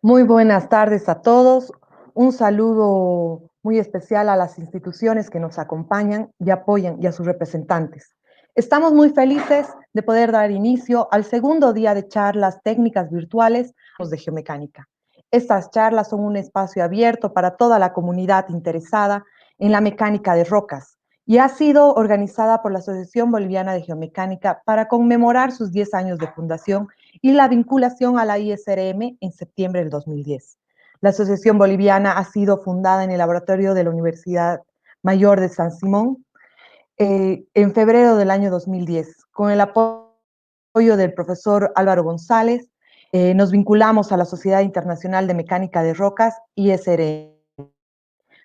Muy buenas tardes a todos. Un saludo muy especial a las instituciones que nos acompañan y apoyan y a sus representantes. Estamos muy felices de poder dar inicio al segundo día de charlas técnicas virtuales de geomecánica. Estas charlas son un espacio abierto para toda la comunidad interesada en la mecánica de rocas y ha sido organizada por la Asociación Boliviana de Geomecánica para conmemorar sus 10 años de fundación y la vinculación a la ISRM en septiembre del 2010. La Asociación Boliviana ha sido fundada en el laboratorio de la Universidad Mayor de San Simón en febrero del año 2010. Con el apoyo del profesor Álvaro González, nos vinculamos a la Sociedad Internacional de Mecánica de Rocas, ISRM,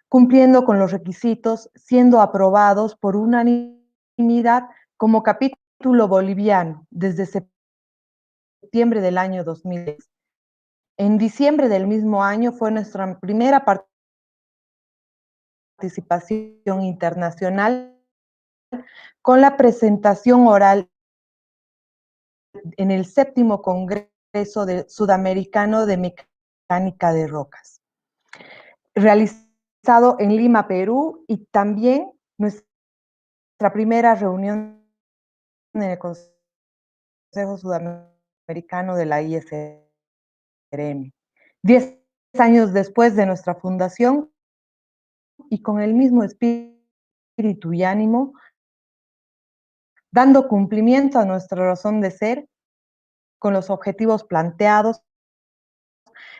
cumpliendo con los requisitos, siendo aprobados por unanimidad como capítulo boliviano desde septiembre del año 2010. En diciembre del mismo año fue nuestra primera participación internacional con la presentación oral en el 7º Congreso Sudamericano de Mecánica de Rocas, realizado en Lima, Perú, y también nuestra primera reunión en el Consejo Sudamericano de la ISRM. 10 años después de nuestra fundación y con el mismo espíritu y ánimo, dando cumplimiento a nuestra razón de ser, con los objetivos planteados,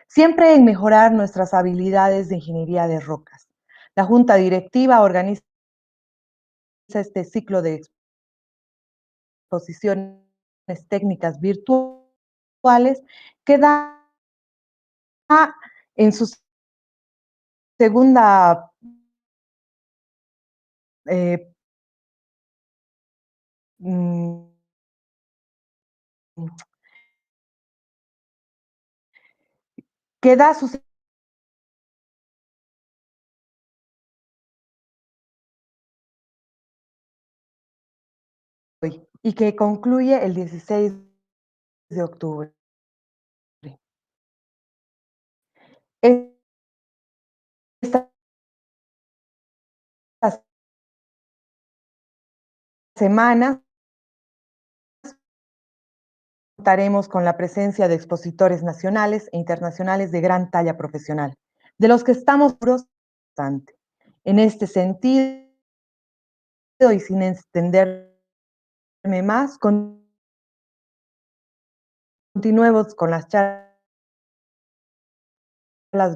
siempre en mejorar nuestras habilidades de ingeniería de rocas. La Junta Directiva organiza este ciclo de exposiciones técnicas virtuales que da en su segunda que da su y que concluye el 16 de octubre. Esta semana contaremos con la presencia de expositores nacionales e internacionales de gran talla profesional, de los que estamos bastante. En este sentido, y sin extenderme más, continuemos con las charlas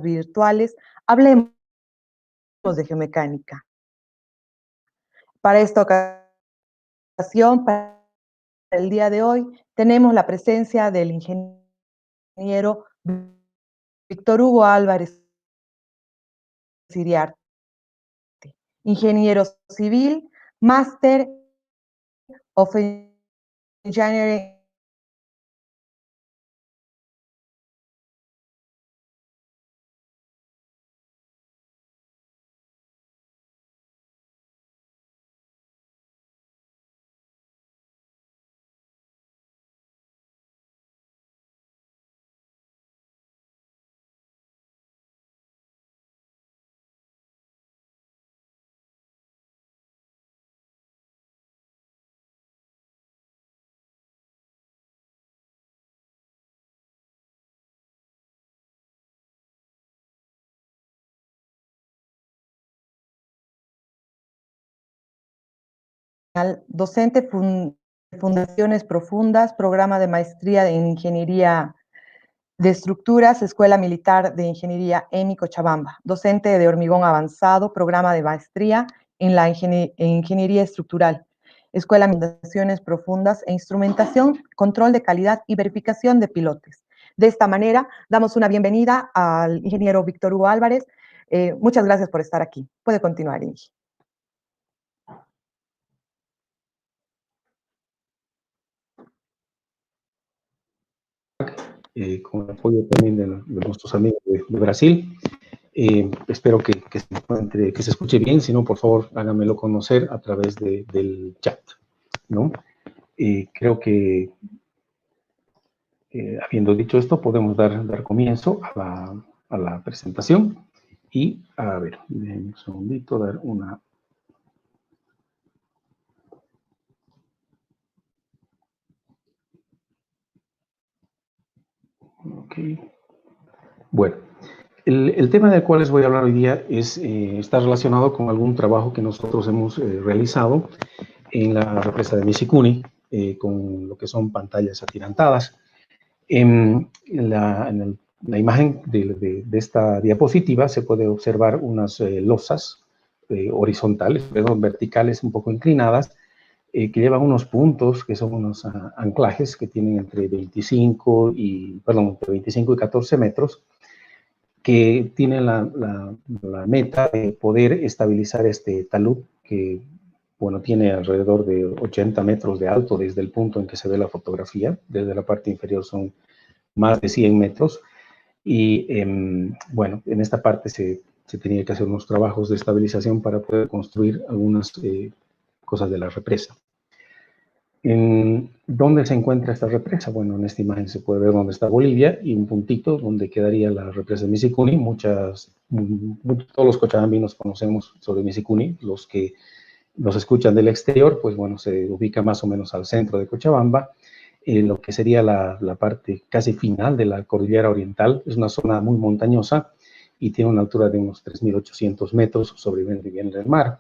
virtuales, hablemos de geomecánica. Para esta ocasión, para el día de hoy, tenemos la presencia del ingeniero Víctor Hugo Álvarez Siriarte, ingeniero civil, máster of Engineering docente de Fundaciones Profundas, programa de maestría en Ingeniería de Estructuras, Escuela Militar de Ingeniería EMI Cochabamba, docente de Hormigón Avanzado, programa de maestría en la Ingeniería Estructural, Escuela de Fundaciones Profundas e Instrumentación, Control de Calidad y Verificación de Pilotes. De esta manera, damos una bienvenida al ingeniero Víctor Hugo Álvarez. Muchas gracias por estar aquí. Puede continuar, Ingi. Con el apoyo también de nuestros amigos de Brasil. Espero que se escuche bien, si no, por favor, háganmelo conocer a través del chat, ¿no? Creo que habiendo dicho esto, podemos dar comienzo a la presentación. Y, a ver, déjenme un segundito, dar una... Ok. Bueno, el tema del cual les voy a hablar hoy día está relacionado con algún trabajo que nosotros hemos realizado en la represa de Misikuni, con lo que son pantallas atirantadas. En la imagen de esta diapositiva se puede observar unas losas horizontales, perdón, verticales un poco inclinadas, que llevan unos puntos que son unos anclajes que tienen entre 25 y 14 metros, que tienen la meta de poder estabilizar este talud que, bueno, tiene alrededor de 80 metros de alto desde el punto en que se ve la fotografía. Desde la parte inferior son más de 100 metros. Y, bueno, en esta parte se tenía que hacer unos trabajos de estabilización para poder construir algunas cosas de la represa. ¿En dónde se encuentra esta represa? Bueno, en esta imagen se puede ver dónde está Bolivia y un puntito donde quedaría la represa de Misikuni. Todos los cochabambinos conocemos sobre Misikuni. Los que nos escuchan del exterior, pues bueno, se ubica más o menos al centro de Cochabamba. Lo que sería la parte casi final de la cordillera oriental. Es una zona muy montañosa y tiene una altura de unos 3.800 metros sobre el nivel del mar.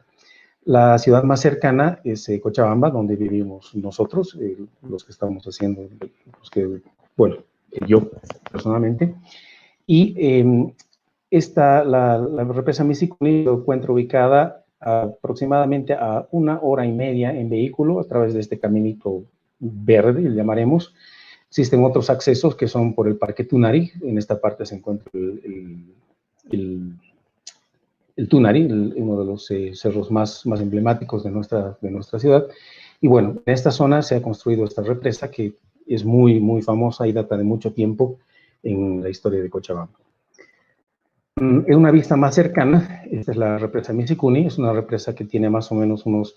La ciudad más cercana es Cochabamba, donde vivimos nosotros, los que estamos haciendo, bueno, yo personalmente. Y la represa Misikuni se encuentra ubicada aproximadamente a 1 hora y media en vehículo a través de este caminito verde, le llamaremos. Existen otros accesos que son por el Parque Tunari. En esta parte se encuentra el Tunari, uno de los cerros más emblemáticos de nuestra ciudad. Y bueno, en esta zona se ha construido esta represa que es muy famosa y data de mucho tiempo en la historia de Cochabamba. En una vista más cercana, esta es la represa Misikuni. Es una represa que tiene más o menos unos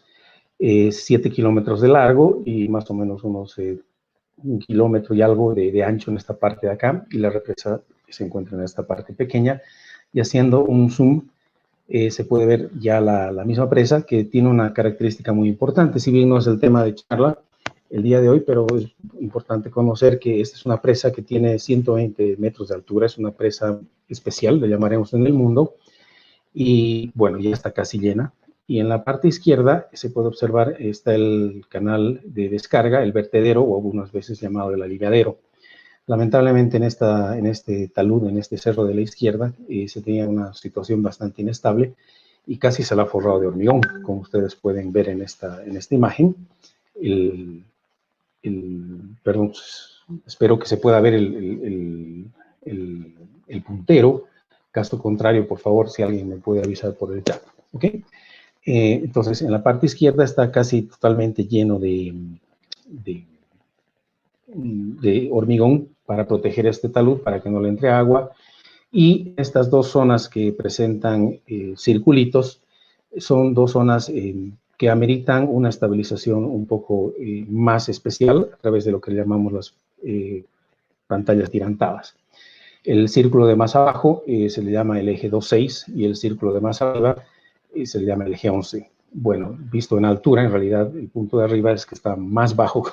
7 kilómetros de largo y más o menos unos 1 kilómetro y algo de ancho en esta parte de acá. Y la represa se encuentra en esta parte pequeña. Y haciendo un zoom, se puede ver ya la misma presa, que tiene una característica muy importante. Si bien no es el tema de charla el día de hoy, pero es importante conocer que esta es una presa que tiene 120 metros de altura. Es una presa especial, le llamaremos en el mundo, y bueno, ya está casi llena. Y en la parte izquierda se puede observar, está el canal de descarga, el vertedero, o algunas veces llamado el aliviadero. Lamentablemente en este talud, en este cerro de la izquierda, se tenía una situación bastante inestable y casi se la ha forrado de hormigón, como ustedes pueden ver en esta imagen. Perdón, espero que se pueda ver el puntero. Caso contrario, por favor, si alguien me puede avisar por el chat. ¿Ok? Entonces, en la parte izquierda está casi totalmente lleno de hormigón para proteger este talud, para que no le entre agua. Y estas dos zonas que presentan circulitos son dos zonas que ameritan una estabilización un poco más especial a través de lo que llamamos las pantallas tirantadas. El círculo de más abajo se le llama el eje 2.6 y el círculo de más arriba se le llama el eje 11. Bueno, visto en altura, en realidad el punto de arriba es que está más bajo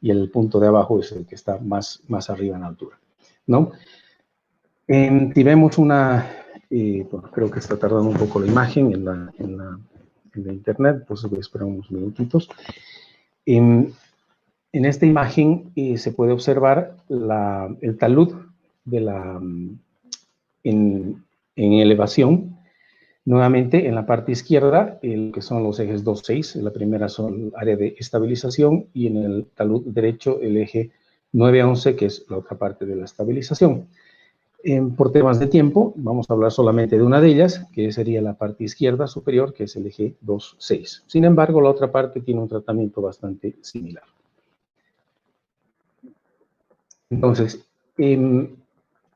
y el punto de abajo es el que está más arriba en altura, ¿no? Si vemos bueno, creo que está tardando un poco la imagen en la internet, pues voy a esperar unos minutitos. En esta imagen se puede observar el talud en elevación. Nuevamente, en la parte izquierda, que son los ejes 2.6, la primera son el área de estabilización, y en el talud derecho, el eje 9 a 11, que es la otra parte de la estabilización. Por temas de tiempo, vamos a hablar solamente de una de ellas, que sería la parte izquierda superior, que es el eje 2.6. Sin embargo, la otra parte tiene un tratamiento bastante similar. Entonces,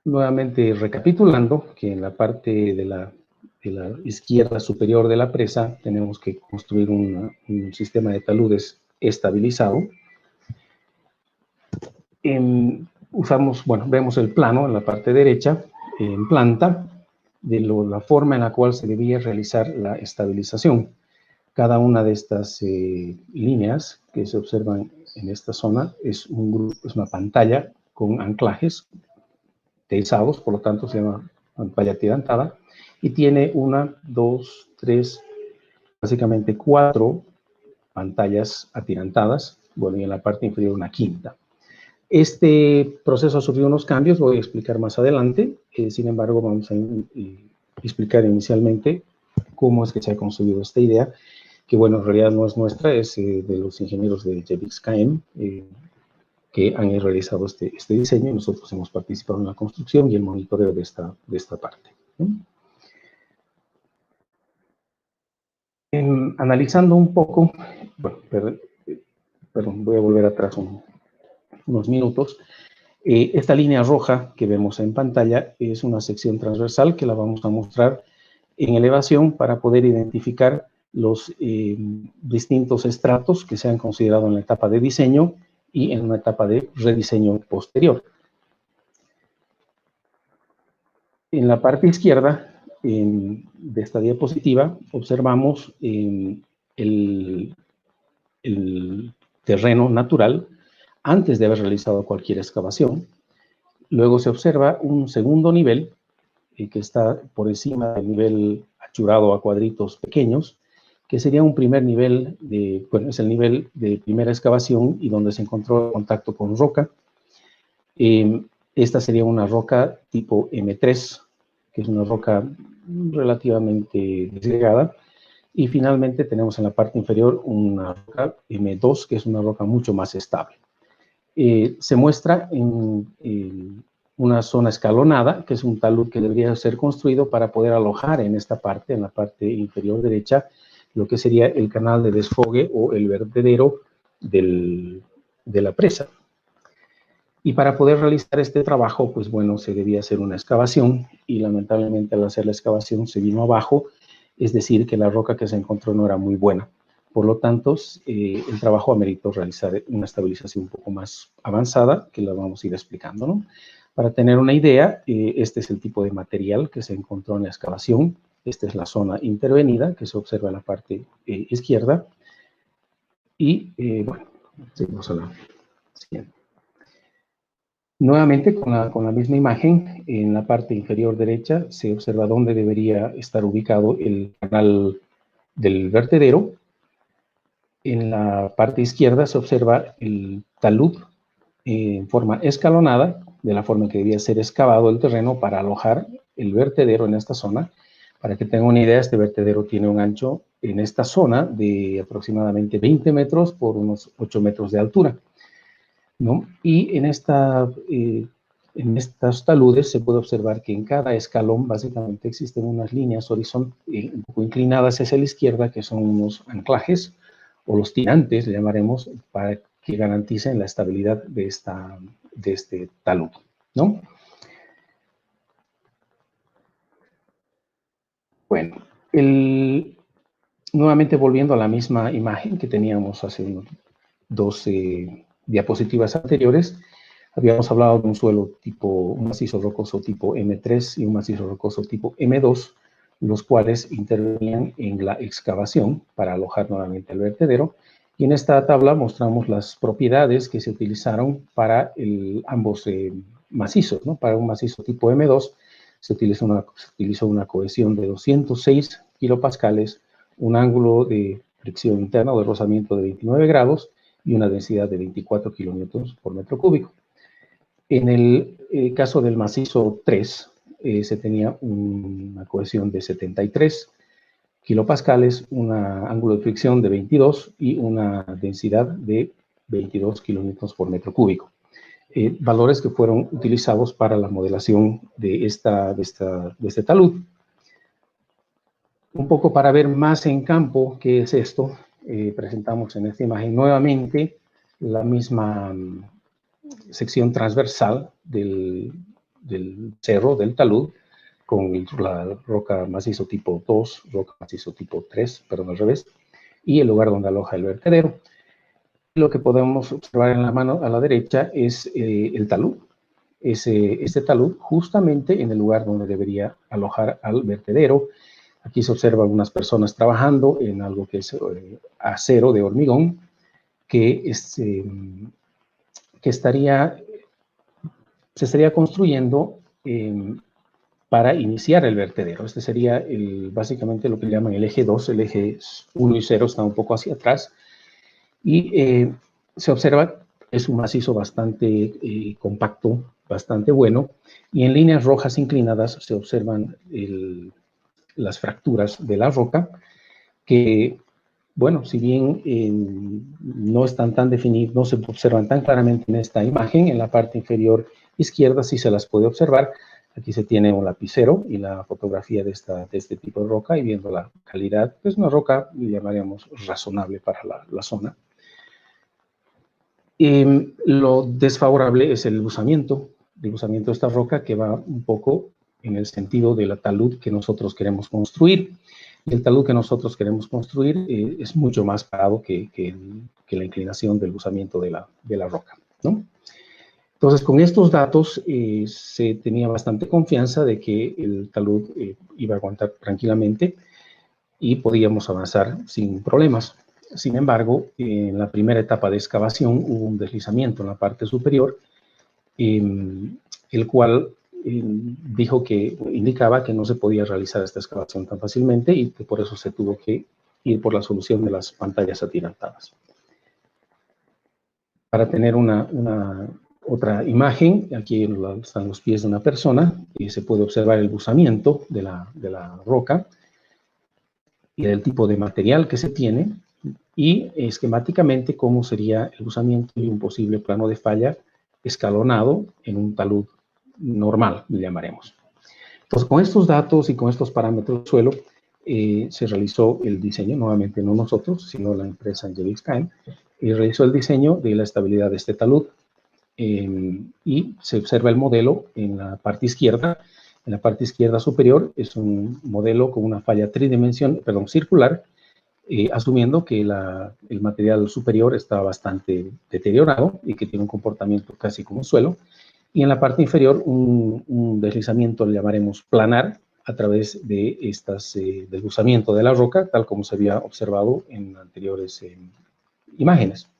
nuevamente recapitulando, que en la parte de la izquierda superior de la presa tenemos que construir un sistema de taludes estabilizado. vemos el plano en la parte derecha, en planta, de la forma en la cual se debía realizar la estabilización. Cada una de estas líneas que se observan en esta zona es una pantalla con anclajes tensado, por lo tanto se llama pantalla tirantada, y tiene 1, 2, 3, básicamente 4 pantallas atirantadas, bueno, y en la parte inferior una quinta. Este proceso ha sufrido unos cambios, voy a explicar más adelante, sin embargo vamos a explicar inicialmente cómo es que se ha construido esta idea, que bueno, en realidad no es nuestra, es de los ingenieros de JBX-KM, que han realizado este diseño. Nosotros hemos participado en la construcción y el monitoreo de esta parte, ¿no? Analizando un poco, bueno, perdón, voy a volver atrás unos minutos. Esta línea roja que vemos en pantalla es una sección transversal que la vamos a mostrar en elevación para poder identificar los distintos estratos que se han considerado en la etapa de diseño y en una etapa de rediseño posterior. En la parte izquierda de esta diapositiva observamos el terreno natural antes de haber realizado cualquier excavación. Luego se observa un segundo nivel que está por encima del nivel achurado a cuadritos pequeños, que sería un primer nivel, bueno, es el nivel de primera excavación y donde se encontró contacto con roca. Esta sería una roca tipo M3, que es una roca relativamente desgregada. Y finalmente tenemos en la parte inferior una roca M2, que es una roca mucho más estable. Se muestra en una zona escalonada, que es un talud que debería ser construido para poder alojar en esta parte, en la parte inferior derecha, lo que sería el canal de desfogue o el vertedero de la presa. Y para poder realizar este trabajo, pues bueno, se debía hacer una excavación y lamentablemente al hacer la excavación se vino abajo, es decir, que la roca que se encontró no era muy buena. Por lo tanto, el trabajo ameritó realizar una estabilización un poco más avanzada, que la vamos a ir explicando, ¿no? Para tener una idea, este es el tipo de material que se encontró en la excavación. Esta es la zona intervenida, que se observa en la parte izquierda. Y, bueno, seguimos a la siguiente. Nuevamente, con la misma imagen, en la parte inferior derecha se observa dónde debería estar ubicado el canal del vertedero. En la parte izquierda se observa el talud en forma escalonada, de la forma que debía ser excavado el terreno para alojar el vertedero en esta zona. Para que tengan una idea, este vertedero tiene un ancho en esta zona de aproximadamente 20 metros por unos 8 metros de altura, ¿no? Y en estos taludes se puede observar que en cada escalón básicamente existen unas líneas horizontales un poco inclinadas hacia la izquierda, que son unos anclajes o los tirantes, le llamaremos, para que garanticen la estabilidad de este talud, ¿no? Bueno, nuevamente volviendo a la misma imagen que teníamos hace unos 12 diapositivas anteriores, habíamos hablado de un suelo un macizo rocoso tipo M3 y un macizo rocoso tipo M2, los cuales intervenían en la excavación para alojar nuevamente el vertedero. Y en esta tabla mostramos las propiedades que se utilizaron para ambos macizos, ¿no? Para un macizo tipo M2 se utilizó una cohesión de 206 kilopascales, un ángulo de fricción interna o de rozamiento de 29 grados y una densidad de 24 kilonewtons por metro cúbico. En el caso del macizo 3, se tenía una cohesión de 73 kilopascales, un ángulo de fricción de 22 y una densidad de 22 kilonewtons por metro cúbico. Valores que fueron utilizados para la modelación de este talud. Un poco para ver más en campo qué es esto, presentamos en esta imagen nuevamente la misma sección transversal del cerro, del talud, con la roca macizo tipo 2, roca macizo tipo 3, perdón, al revés, y el lugar donde aloja el vertedero. Lo que podemos observar en la mano a la derecha es el talud. este talud justamente en el lugar donde debería alojar al vertedero. Aquí se observa algunas personas trabajando en algo que es acero de hormigón, que se estaría construyendo para iniciar el vertedero. Este sería básicamente lo que llaman el eje 2, el eje 1 y 0 está un poco hacia atrás. Y se observa que es un macizo bastante compacto, bastante bueno, y en líneas rojas inclinadas se observan las fracturas de la roca, que, bueno, si bien no están tan definidas, no se observan tan claramente en esta imagen, en la parte inferior izquierda sí se las puede observar. Aquí se tiene un lapicero y la fotografía de este tipo de roca, y viendo la calidad, es una roca, llamaríamos, razonable para la zona. Lo desfavorable es el buzamiento de esta roca, que va un poco en el sentido de la talud que nosotros queremos construir. El talud que nosotros queremos construir es mucho más parado que la inclinación del buzamiento de la roca, ¿no? Entonces, con estos datos se tenía bastante confianza de que el talud iba a aguantar tranquilamente y podíamos avanzar sin problemas. Sin embargo, en la primera etapa de excavación hubo un deslizamiento en la parte superior, el cual indicaba que no se podía realizar esta excavación tan fácilmente, y que por eso se tuvo que ir por la solución de las pantallas atirantadas. Para tener otra imagen, aquí están los pies de una persona y se puede observar el buzamiento de la roca y el tipo de material que se tiene, y esquemáticamente cómo sería el buzamiento y un posible plano de falla escalonado en un talud normal, le llamaremos. Entonces, con estos datos y con estos parámetros del suelo, se realizó el diseño, nuevamente no nosotros, sino la empresa Angelic Sky, y realizó el diseño de la estabilidad de este talud. Y se observa el modelo en la parte izquierda. En la parte izquierda superior es un modelo con una falla circular, asumiendo que el material superior está bastante deteriorado y que tiene un comportamiento casi como suelo. Y en la parte inferior un deslizamiento, le llamaremos planar, a través de del buzamiento de la roca, tal como se había observado en anteriores imágenes.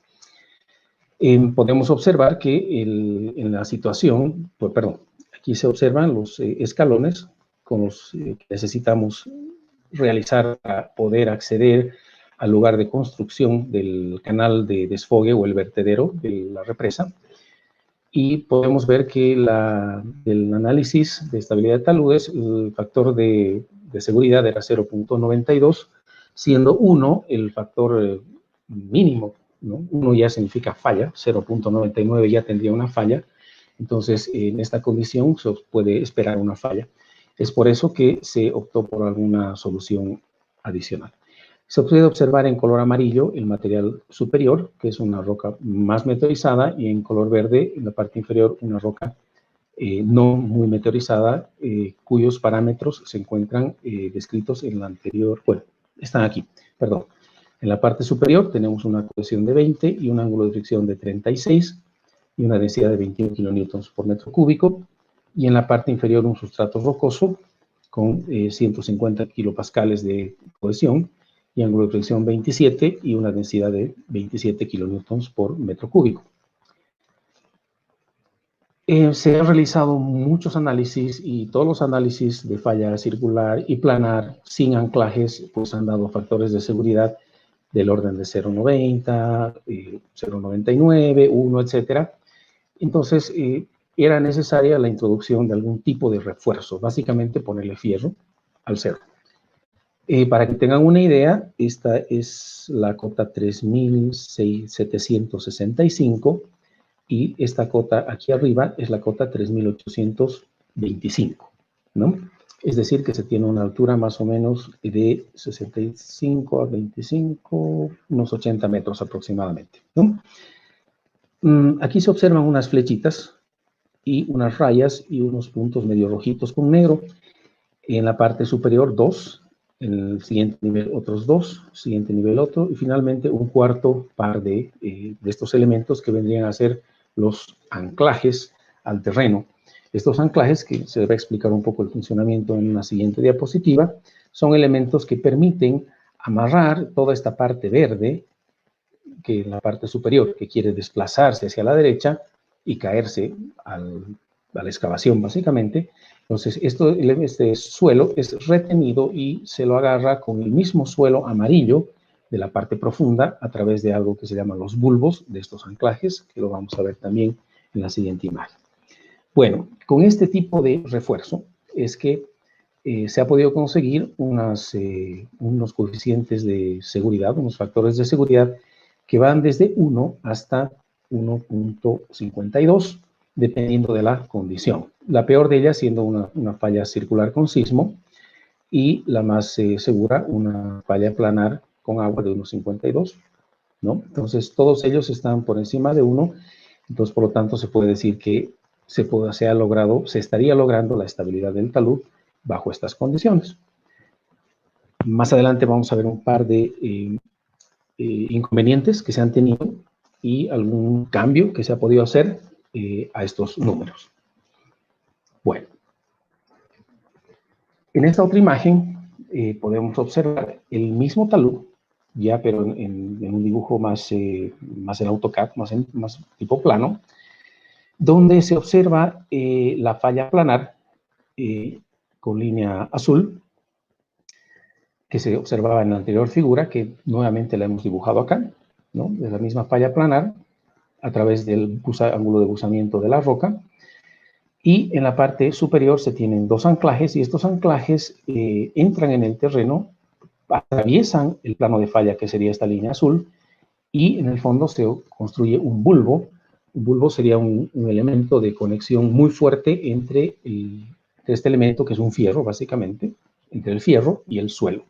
Podemos observar que en la situación, aquí se observan los escalones con los que necesitamos realizar para poder acceder al lugar de construcción del canal de desfogue o el vertedero de la represa. Y podemos ver que el análisis de estabilidad de taludes, el factor de seguridad era 0.92, siendo 1 el factor mínimo, ¿no? 1 ya significa falla, 0.99 ya tendría una falla. Entonces, en esta condición se puede esperar una falla. Es por eso que se optó por alguna solución adicional. Se puede observar en color amarillo el material superior, que es una roca más meteorizada, y en color verde, en la parte inferior, una roca no muy meteorizada, cuyos parámetros se encuentran descritos en la anterior, bueno, están aquí, perdón. En la parte superior tenemos una cohesión de 20 y un ángulo de fricción de 36 y una densidad de 21 kilonewtons por metro cúbico. Y en la parte inferior un sustrato rocoso con 150 kilopascales de cohesión y ángulo de fricción 27 y una densidad de 27 kilonewtons por metro cúbico. Se han realizado muchos análisis, y todos los análisis de falla circular y planar sin anclajes pues han dado factores de seguridad del orden de 0.90, 0.99, 1, etc. Entonces, era necesaria la introducción de algún tipo de refuerzo, básicamente ponerle fierro al cerro. Para que tengan una idea, esta es la cota 3765 y esta cota aquí arriba es la cota 3825, ¿no? Es decir, que se tiene una altura más o menos de 65 a 25, unos 80 metros aproximadamente, ¿no? Aquí se observan unas flechitas y unas rayas y unos puntos medio rojitos con negro. En la parte superior, 2. En el siguiente nivel, otros 2. Siguiente nivel, otro. Y finalmente, un cuarto par de estos elementos que vendrían a ser los anclajes al terreno. Estos anclajes, que se va a explicar un poco el funcionamiento en una siguiente diapositiva, son elementos que permiten amarrar toda esta parte verde, que es la parte superior, que quiere desplazarse hacia la derecha y caerse a la excavación, básicamente. Entonces, este suelo es retenido y se lo agarra con el mismo suelo amarillo de la parte profunda a través de algo que se llama los bulbos de estos anclajes, que lo vamos a ver también en la siguiente imagen. Bueno, con este tipo de refuerzo es que se ha podido conseguir unos coeficientes de seguridad, unos factores de seguridad que van desde 1 hasta 1.52, dependiendo de la condición. La peor de ellas siendo una falla circular con sismo y la más segura, una falla planar con agua de 1.52, ¿no? Entonces, todos ellos están por encima de 1, entonces, por lo tanto, se puede decir que se estaría logrando la estabilidad del talud bajo estas condiciones. Más adelante vamos a ver un par de inconvenientes que se han tenido y algún cambio que se ha podido hacer a estos números. Bueno, en esta otra imagen podemos observar el mismo talud, ya pero en un dibujo más en AutoCAD, más tipo plano, donde se observa la falla planar con línea azul, que se observaba en la anterior figura, que nuevamente la hemos dibujado acá, ¿no? De la misma falla planar, a través del ángulo de buzamiento de la roca. Y en la parte superior se tienen dos anclajes, y estos anclajes entran en el terreno, atraviesan el plano de falla, que sería esta línea azul, y en el fondo se construye un bulbo. Un bulbo sería un elemento de conexión muy fuerte entre este elemento, que es un fierro, básicamente, entre el fierro y el suelo.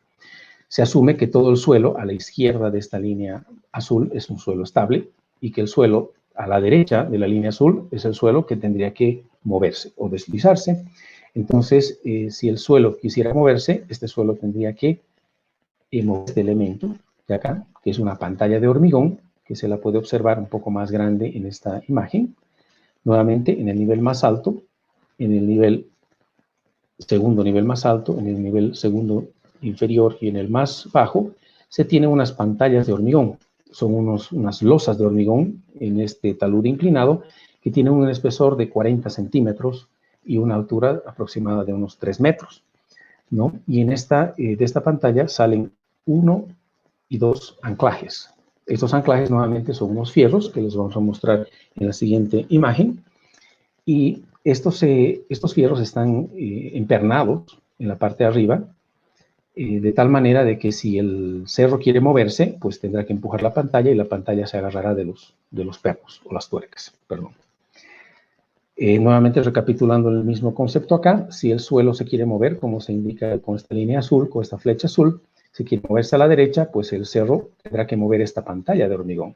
Se asume que todo el suelo a la izquierda de esta línea azul es un suelo estable y que el suelo a la derecha de la línea azul es el suelo que tendría que moverse o deslizarse. Entonces, si el suelo quisiera moverse, este suelo tendría que mover este elemento de acá, que es una pantalla de hormigón, que se la puede observar un poco más grande en esta imagen. Nuevamente, en el nivel más alto, en el segundo nivel más alto, en el nivel segundo inferior y en el más bajo, se tienen unas pantallas de hormigón. Son unas losas de hormigón en este talud inclinado que tienen un espesor de 40 centímetros y una altura aproximada de unos 3 metros, ¿no? Y de esta pantalla salen 1 y 2 anclajes. Estos anclajes nuevamente son unos fierros que les vamos a mostrar en la siguiente imagen. Y estos fierros están empernados en la parte de arriba, de tal manera de que si el cerro quiere moverse, pues tendrá que empujar la pantalla y la pantalla se agarrará de los pernos, o las tuercas, perdón. Nuevamente recapitulando el mismo concepto acá, si el suelo se quiere mover, como se indica con esta línea azul, con esta flecha azul, si quiere moverse a la derecha, pues el cerro tendrá que mover esta pantalla de hormigón.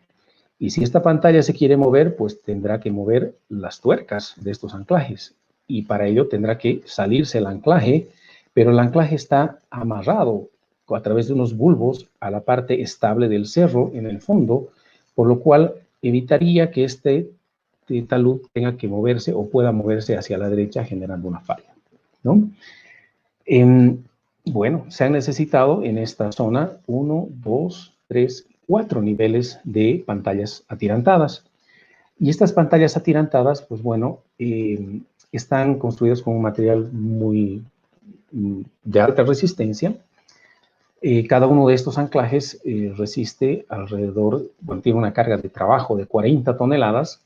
Y si esta pantalla se quiere mover, pues tendrá que mover las tuercas de estos anclajes. Y para ello tendrá que salirse el anclaje, pero el anclaje está amarrado a través de unos bulbos a la parte estable del cerro en el fondo, por lo cual evitaría que este talud tenga que moverse o pueda moverse hacia la derecha generando una falla, ¿no? Bueno, se han necesitado en esta zona 1, 2, 3, 4 niveles de pantallas atirantadas. Y estas pantallas atirantadas, pues bueno, están construidas con un material de alta resistencia. Cada uno de estos anclajes resiste alrededor, bueno, tiene una carga de trabajo de 40 toneladas.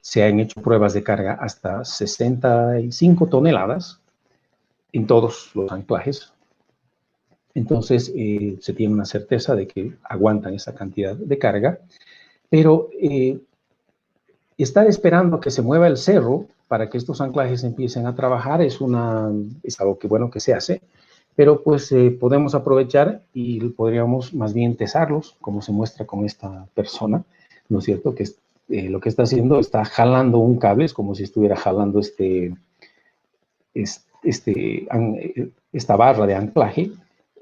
Se han hecho pruebas de carga hasta 65 toneladas en todos los anclajes. Entonces, se tiene una certeza de que aguantan esa cantidad de carga, pero estar esperando a que se mueva el cerro para que estos anclajes empiecen a trabajar es algo que bueno que se hace, pero pues podemos aprovechar y podríamos más bien tesarlos, como se muestra con esta persona, ¿no es cierto? Que lo que está haciendo, está jalando un cable, es como si estuviera jalando esta barra de anclaje,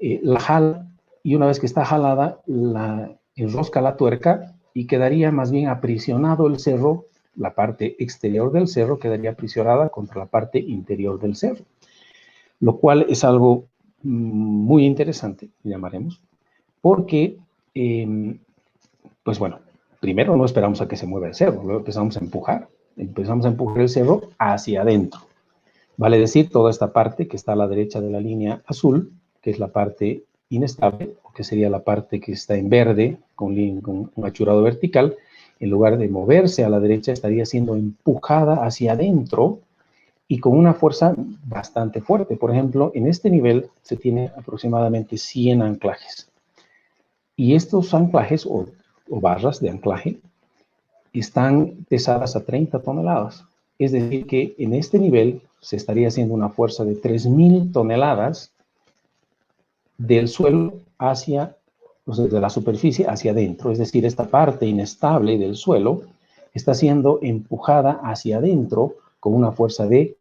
la jala y una vez que está jalada, la enrosca la tuerca y quedaría más bien aprisionado el cerro la parte exterior del cerro quedaría aprisionada contra la parte interior del cerro, lo cual es algo muy interesante, llamaremos, porque, pues bueno, primero no esperamos a que se mueva el cerro, luego empezamos a empujar el cerro hacia adentro. Vale decir, toda esta parte que está a la derecha de la línea azul, que es la parte inestable, o que sería la parte que está en verde, con un achurado vertical, en lugar de moverse a la derecha, estaría siendo empujada hacia adentro y con una fuerza bastante fuerte. Por ejemplo, en este nivel se tiene aproximadamente 100 anclajes. Y estos anclajes o barras de anclaje están pesadas a 30 toneladas. Es decir, que en este nivel se estaría haciendo una fuerza de 3.000 toneladas del suelo hacia, o sea, de la superficie hacia adentro. Es decir, esta parte inestable del suelo está siendo empujada hacia adentro con una fuerza de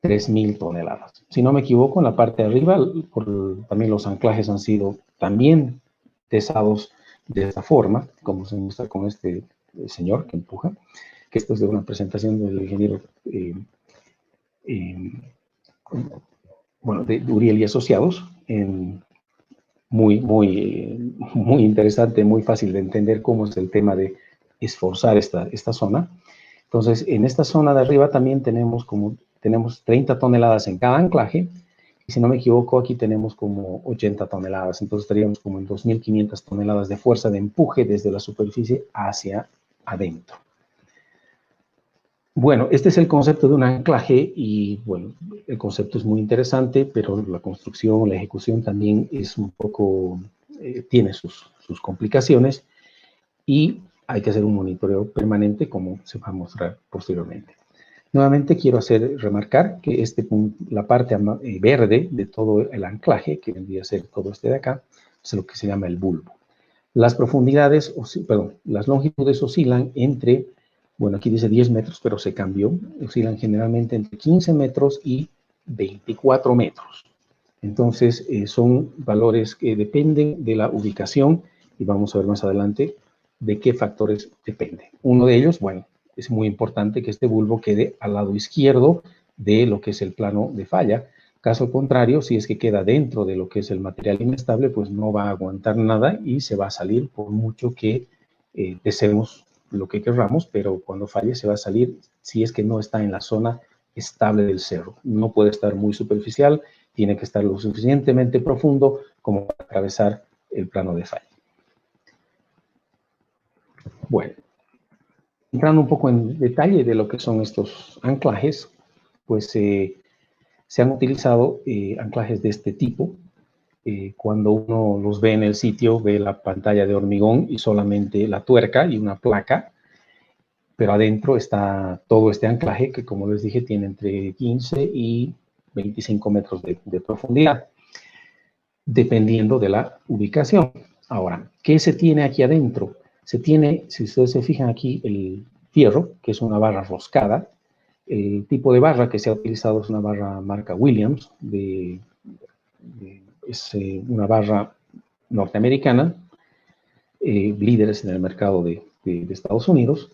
3.000 toneladas. Si no me equivoco, en la parte de arriba, también los anclajes han sido también pesados de esta forma, como se muestra con este señor que empuja, que esto es de una presentación del ingeniero bueno, de Uriel y Asociados, muy interesante, muy fácil de entender cómo es el tema de esforzar esta zona. Entonces, en esta zona de arriba también tenemos 30 toneladas en cada anclaje, y si no me equivoco, aquí tenemos como 80 toneladas, entonces estaríamos como en 2.500 toneladas de fuerza de empuje desde la superficie hacia adentro. Bueno, este es el concepto de un anclaje y, bueno, el concepto es muy interesante, pero la construcción, la ejecución también es un poco, tiene sus complicaciones y hay que hacer un monitoreo permanente, como se va a mostrar posteriormente. Nuevamente quiero remarcar que la parte verde de todo el anclaje, que vendría a ser todo este de acá, es lo que se llama el bulbo. Las profundidades, las longitudes oscilan entre, bueno, aquí dice 10 metros, pero se cambió, oscilan generalmente entre 15 metros y 24 metros. Entonces, son valores que dependen de la ubicación y vamos a ver más adelante de qué factores depende. Uno de ellos, bueno, es muy importante que este bulbo quede al lado izquierdo de lo que es el plano de falla. Caso contrario, si es que queda dentro de lo que es el material inestable, pues no va a aguantar nada y se va a salir por mucho que deseemos lo que querramos, pero cuando falle se va a salir si es que no está en la zona estable del cerro. No puede estar muy superficial, tiene que estar lo suficientemente profundo como para atravesar el plano de falla. Bueno, entrando un poco en detalle de lo que son estos anclajes, pues se han utilizado anclajes de este tipo. Cuando uno los ve en el sitio, ve la pantalla de hormigón y solamente la tuerca y una placa, pero adentro está todo este anclaje que, como les dije, tiene entre 15 y 25 metros de profundidad, dependiendo de la ubicación. Ahora, ¿qué se tiene aquí adentro? Se tiene, si ustedes se fijan aquí, el fierro, que es una barra roscada. El tipo de barra que se ha utilizado es una barra marca Williams, es una barra norteamericana, líderes en el mercado de Estados Unidos.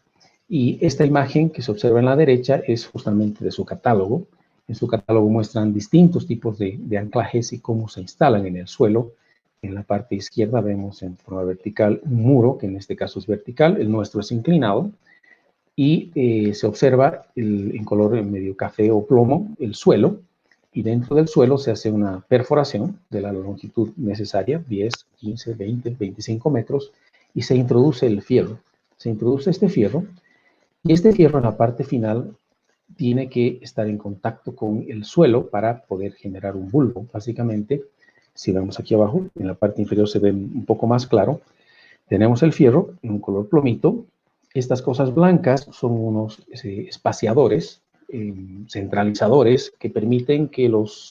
Y esta imagen que se observa en la derecha es justamente de su catálogo. En su catálogo muestran distintos tipos de anclajes y cómo se instalan en el suelo. En la parte izquierda vemos en forma vertical un muro, que en este caso es vertical, el nuestro es inclinado, y se observa en color medio café o plomo el suelo, y dentro del suelo se hace una perforación de la longitud necesaria, 10, 15, 20, 25 metros, y se introduce el fierro. Se introduce este fierro, y este fierro en la parte final tiene que estar en contacto con el suelo para poder generar un bulbo. Básicamente, si vemos aquí abajo, en la parte inferior se ve un poco más claro, tenemos el fierro en un color plomito. Estas cosas blancas son unos espaciadores, centralizadores, que permiten que los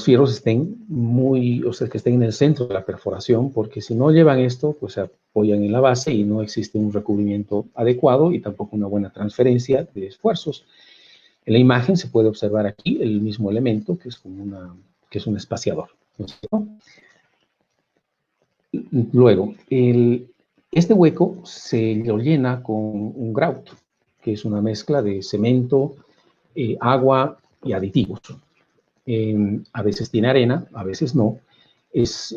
fierros estén que estén en el centro de la perforación, porque si no llevan esto, pues se apoyan en la base y no existe un recubrimiento adecuado y tampoco una buena transferencia de esfuerzos. En la imagen se puede observar aquí el mismo elemento, que es un espaciador, ¿no es cierto? Luego, Este hueco se lo llena con un grout, que es una mezcla de cemento, agua y aditivos. A veces tiene arena, a veces no. Es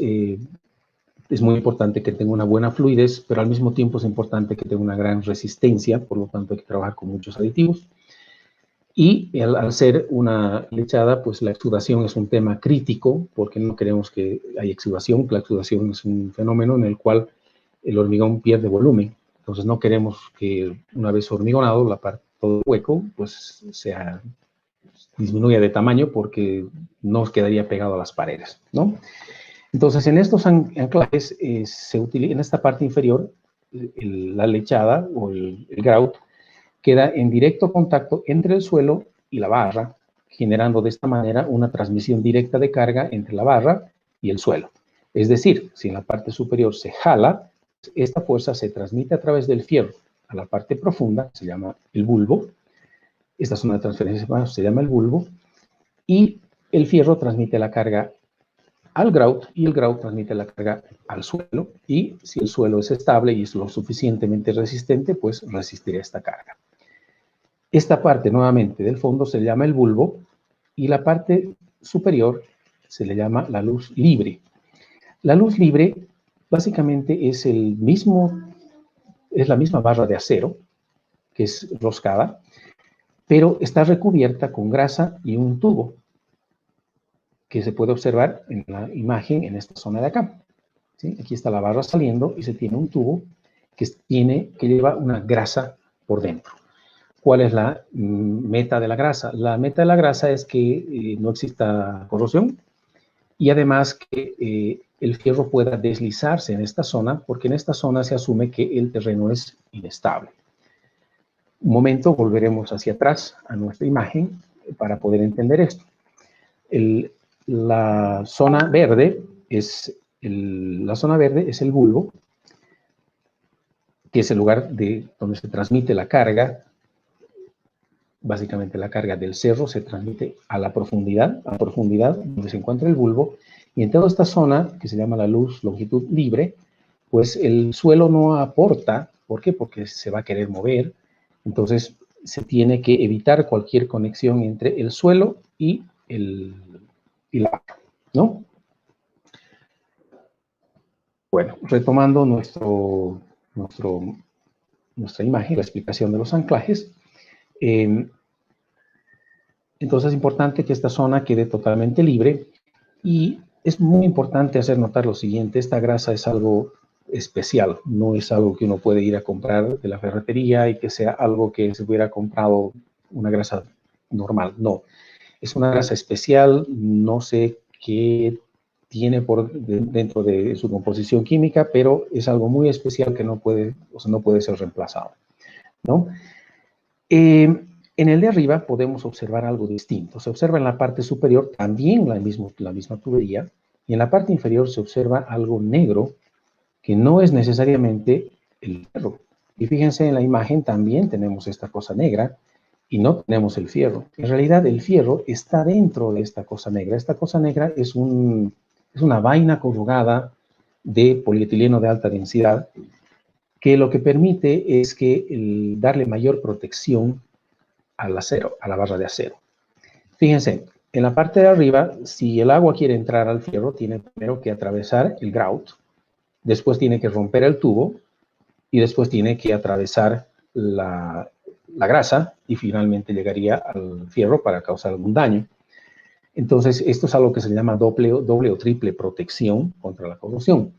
muy importante que tenga una buena fluidez, pero al mismo tiempo es importante que tenga una gran resistencia, por lo tanto hay que trabajar con muchos aditivos. Y al ser una lechada, pues la exudación es un tema crítico, porque no queremos que haya exudación. La exudación es un fenómeno en el cual el hormigón pierde volumen. Entonces no queremos que una vez hormigonado, la parte todo hueco, pues disminuya de tamaño porque no quedaría pegado a las paredes, ¿no? Entonces, en estos anclajes se utiliza, en esta parte inferior, la lechada o el grout queda en directo contacto entre el suelo y la barra, generando de esta manera una transmisión directa de carga entre la barra y el suelo. Es decir, si en la parte superior se jala, esta fuerza se transmite a través del fierro a la parte profunda, se llama el bulbo. Esta es una transferencia, se llama el bulbo, y el fierro transmite la carga al grout y el grout transmite la carga al suelo, y si el suelo es estable y es lo suficientemente resistente, pues resistirá esta carga. Esta parte nuevamente del fondo se llama el bulbo y la parte superior se le llama la luz libre. La luz libre básicamente es la misma barra de acero, que es roscada, pero está recubierta con grasa y un tubo, que se puede observar en la imagen en esta zona de acá. ¿Sí? Aquí está la barra saliendo y se tiene un tubo que lleva una grasa por dentro. ¿Cuál es la meta de la grasa? La meta de la grasa es que no exista corrosión y además que el fierro pueda deslizarse en esta zona, porque en esta zona se asume que el terreno es inestable. Un momento, volveremos hacia atrás a nuestra imagen para poder entender esto. La zona verde es el bulbo, que es el lugar donde se transmite la carga. Básicamente la carga del cerro se transmite a profundidad donde se encuentra el bulbo, y en toda esta zona, que se llama la luz longitud libre, pues el suelo no aporta. ¿Por qué? Porque se va a querer mover. Entonces se tiene que evitar cualquier conexión entre el suelo y la vaca, ¿no? Bueno, retomando nuestra imagen, la explicación de los anclajes. Entonces es importante que esta zona quede totalmente libre, y es muy importante hacer notar lo siguiente: esta grasa es algo especial, no es algo que uno puede ir a comprar de la ferretería y que sea algo que se hubiera comprado una grasa normal. No, es una grasa especial, no sé qué tiene dentro de su composición química, pero es algo muy especial que no puede ser reemplazado, ¿no? En el de arriba podemos observar algo distinto. Se observa en la parte superior también la misma tubería, y en la parte inferior se observa algo negro que no es necesariamente el fierro. Y fíjense, en la imagen también tenemos esta cosa negra y no tenemos el fierro. En realidad el fierro está dentro de esta cosa negra. Esta cosa negra es una vaina corrugada de polietileno de alta densidad, que lo que permite es darle mayor protección al acero, a la barra de acero. Fíjense, en la parte de arriba, si el agua quiere entrar al fierro, tiene primero que atravesar el grout, después tiene que romper el tubo, y después tiene que atravesar la grasa, y finalmente llegaría al fierro para causar algún daño. Entonces, esto es algo que se llama doble o triple protección contra la corrosión.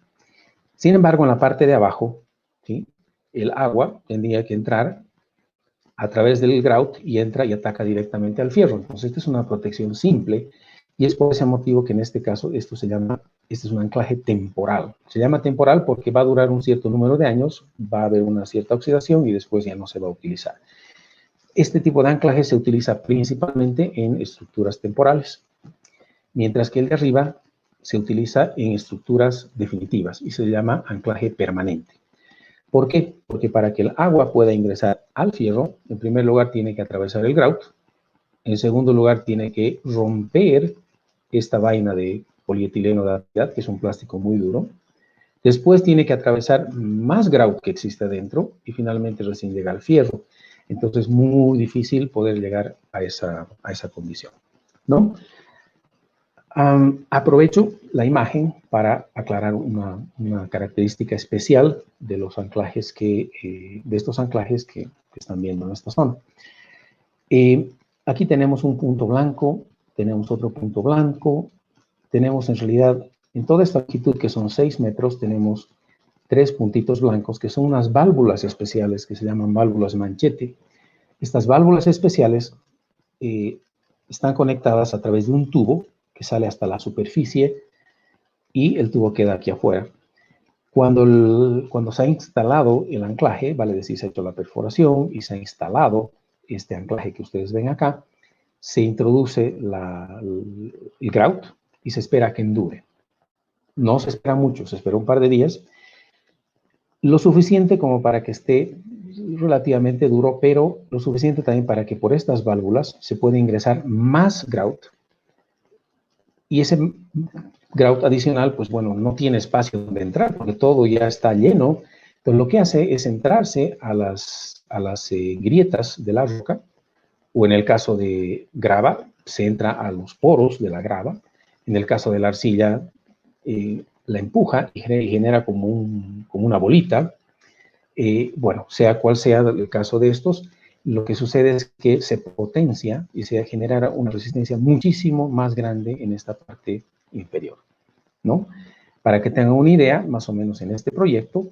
Sin embargo, en la parte de abajo, ¿sí?, el agua tendría que entrar a través del grout y entra y ataca directamente al fierro. Entonces, esta es una protección simple, y es por ese motivo que en este caso este es un anclaje temporal. Se llama temporal porque va a durar un cierto número de años, va a haber una cierta oxidación y después ya no se va a utilizar. Este tipo de anclaje se utiliza principalmente en estructuras temporales, mientras que el de arriba se utiliza en estructuras definitivas y se llama anclaje permanente. ¿Por qué? Porque para que el agua pueda ingresar al fierro, en primer lugar tiene que atravesar el grout, en segundo lugar tiene que romper esta vaina de polietileno de alta densidad, que es un plástico muy duro, Después tiene que atravesar más grout que existe adentro y finalmente recién llega al fierro. Entonces es muy difícil poder llegar a esa condición, ¿no? Aprovecho la imagen para aclarar una característica especial de los anclajes de estos anclajes que están viendo en esta zona. Aquí tenemos un punto blanco, tenemos otro punto blanco, tenemos en realidad, en toda esta longitud que son 6 metros, tenemos 3 puntitos blancos que son unas válvulas especiales que se llaman válvulas manchete. Estas válvulas especiales están conectadas a través de un tubo que sale hasta la superficie y el tubo queda aquí afuera. Cuando se ha instalado el anclaje, vale decir, se ha hecho la perforación y se ha instalado este anclaje que ustedes ven acá, se introduce el grout y se espera que endure. No se espera mucho, se espera un par de días, lo suficiente como para que esté relativamente duro, pero lo suficiente también para que por estas válvulas se pueda ingresar más grout. Y ese grout adicional, pues bueno, no tiene espacio donde entrar porque todo ya está lleno. Entonces lo que hace es entrarse a las grietas de la roca, o en el caso de grava, se entra a los poros de la grava. En el caso de la arcilla, la empuja y genera como una bolita. Bueno, sea cual sea el caso de estos, lo que sucede es que se potencia y se genera una resistencia muchísimo más grande en esta parte inferior, ¿no? Para que tengan una idea, más o menos en este proyecto,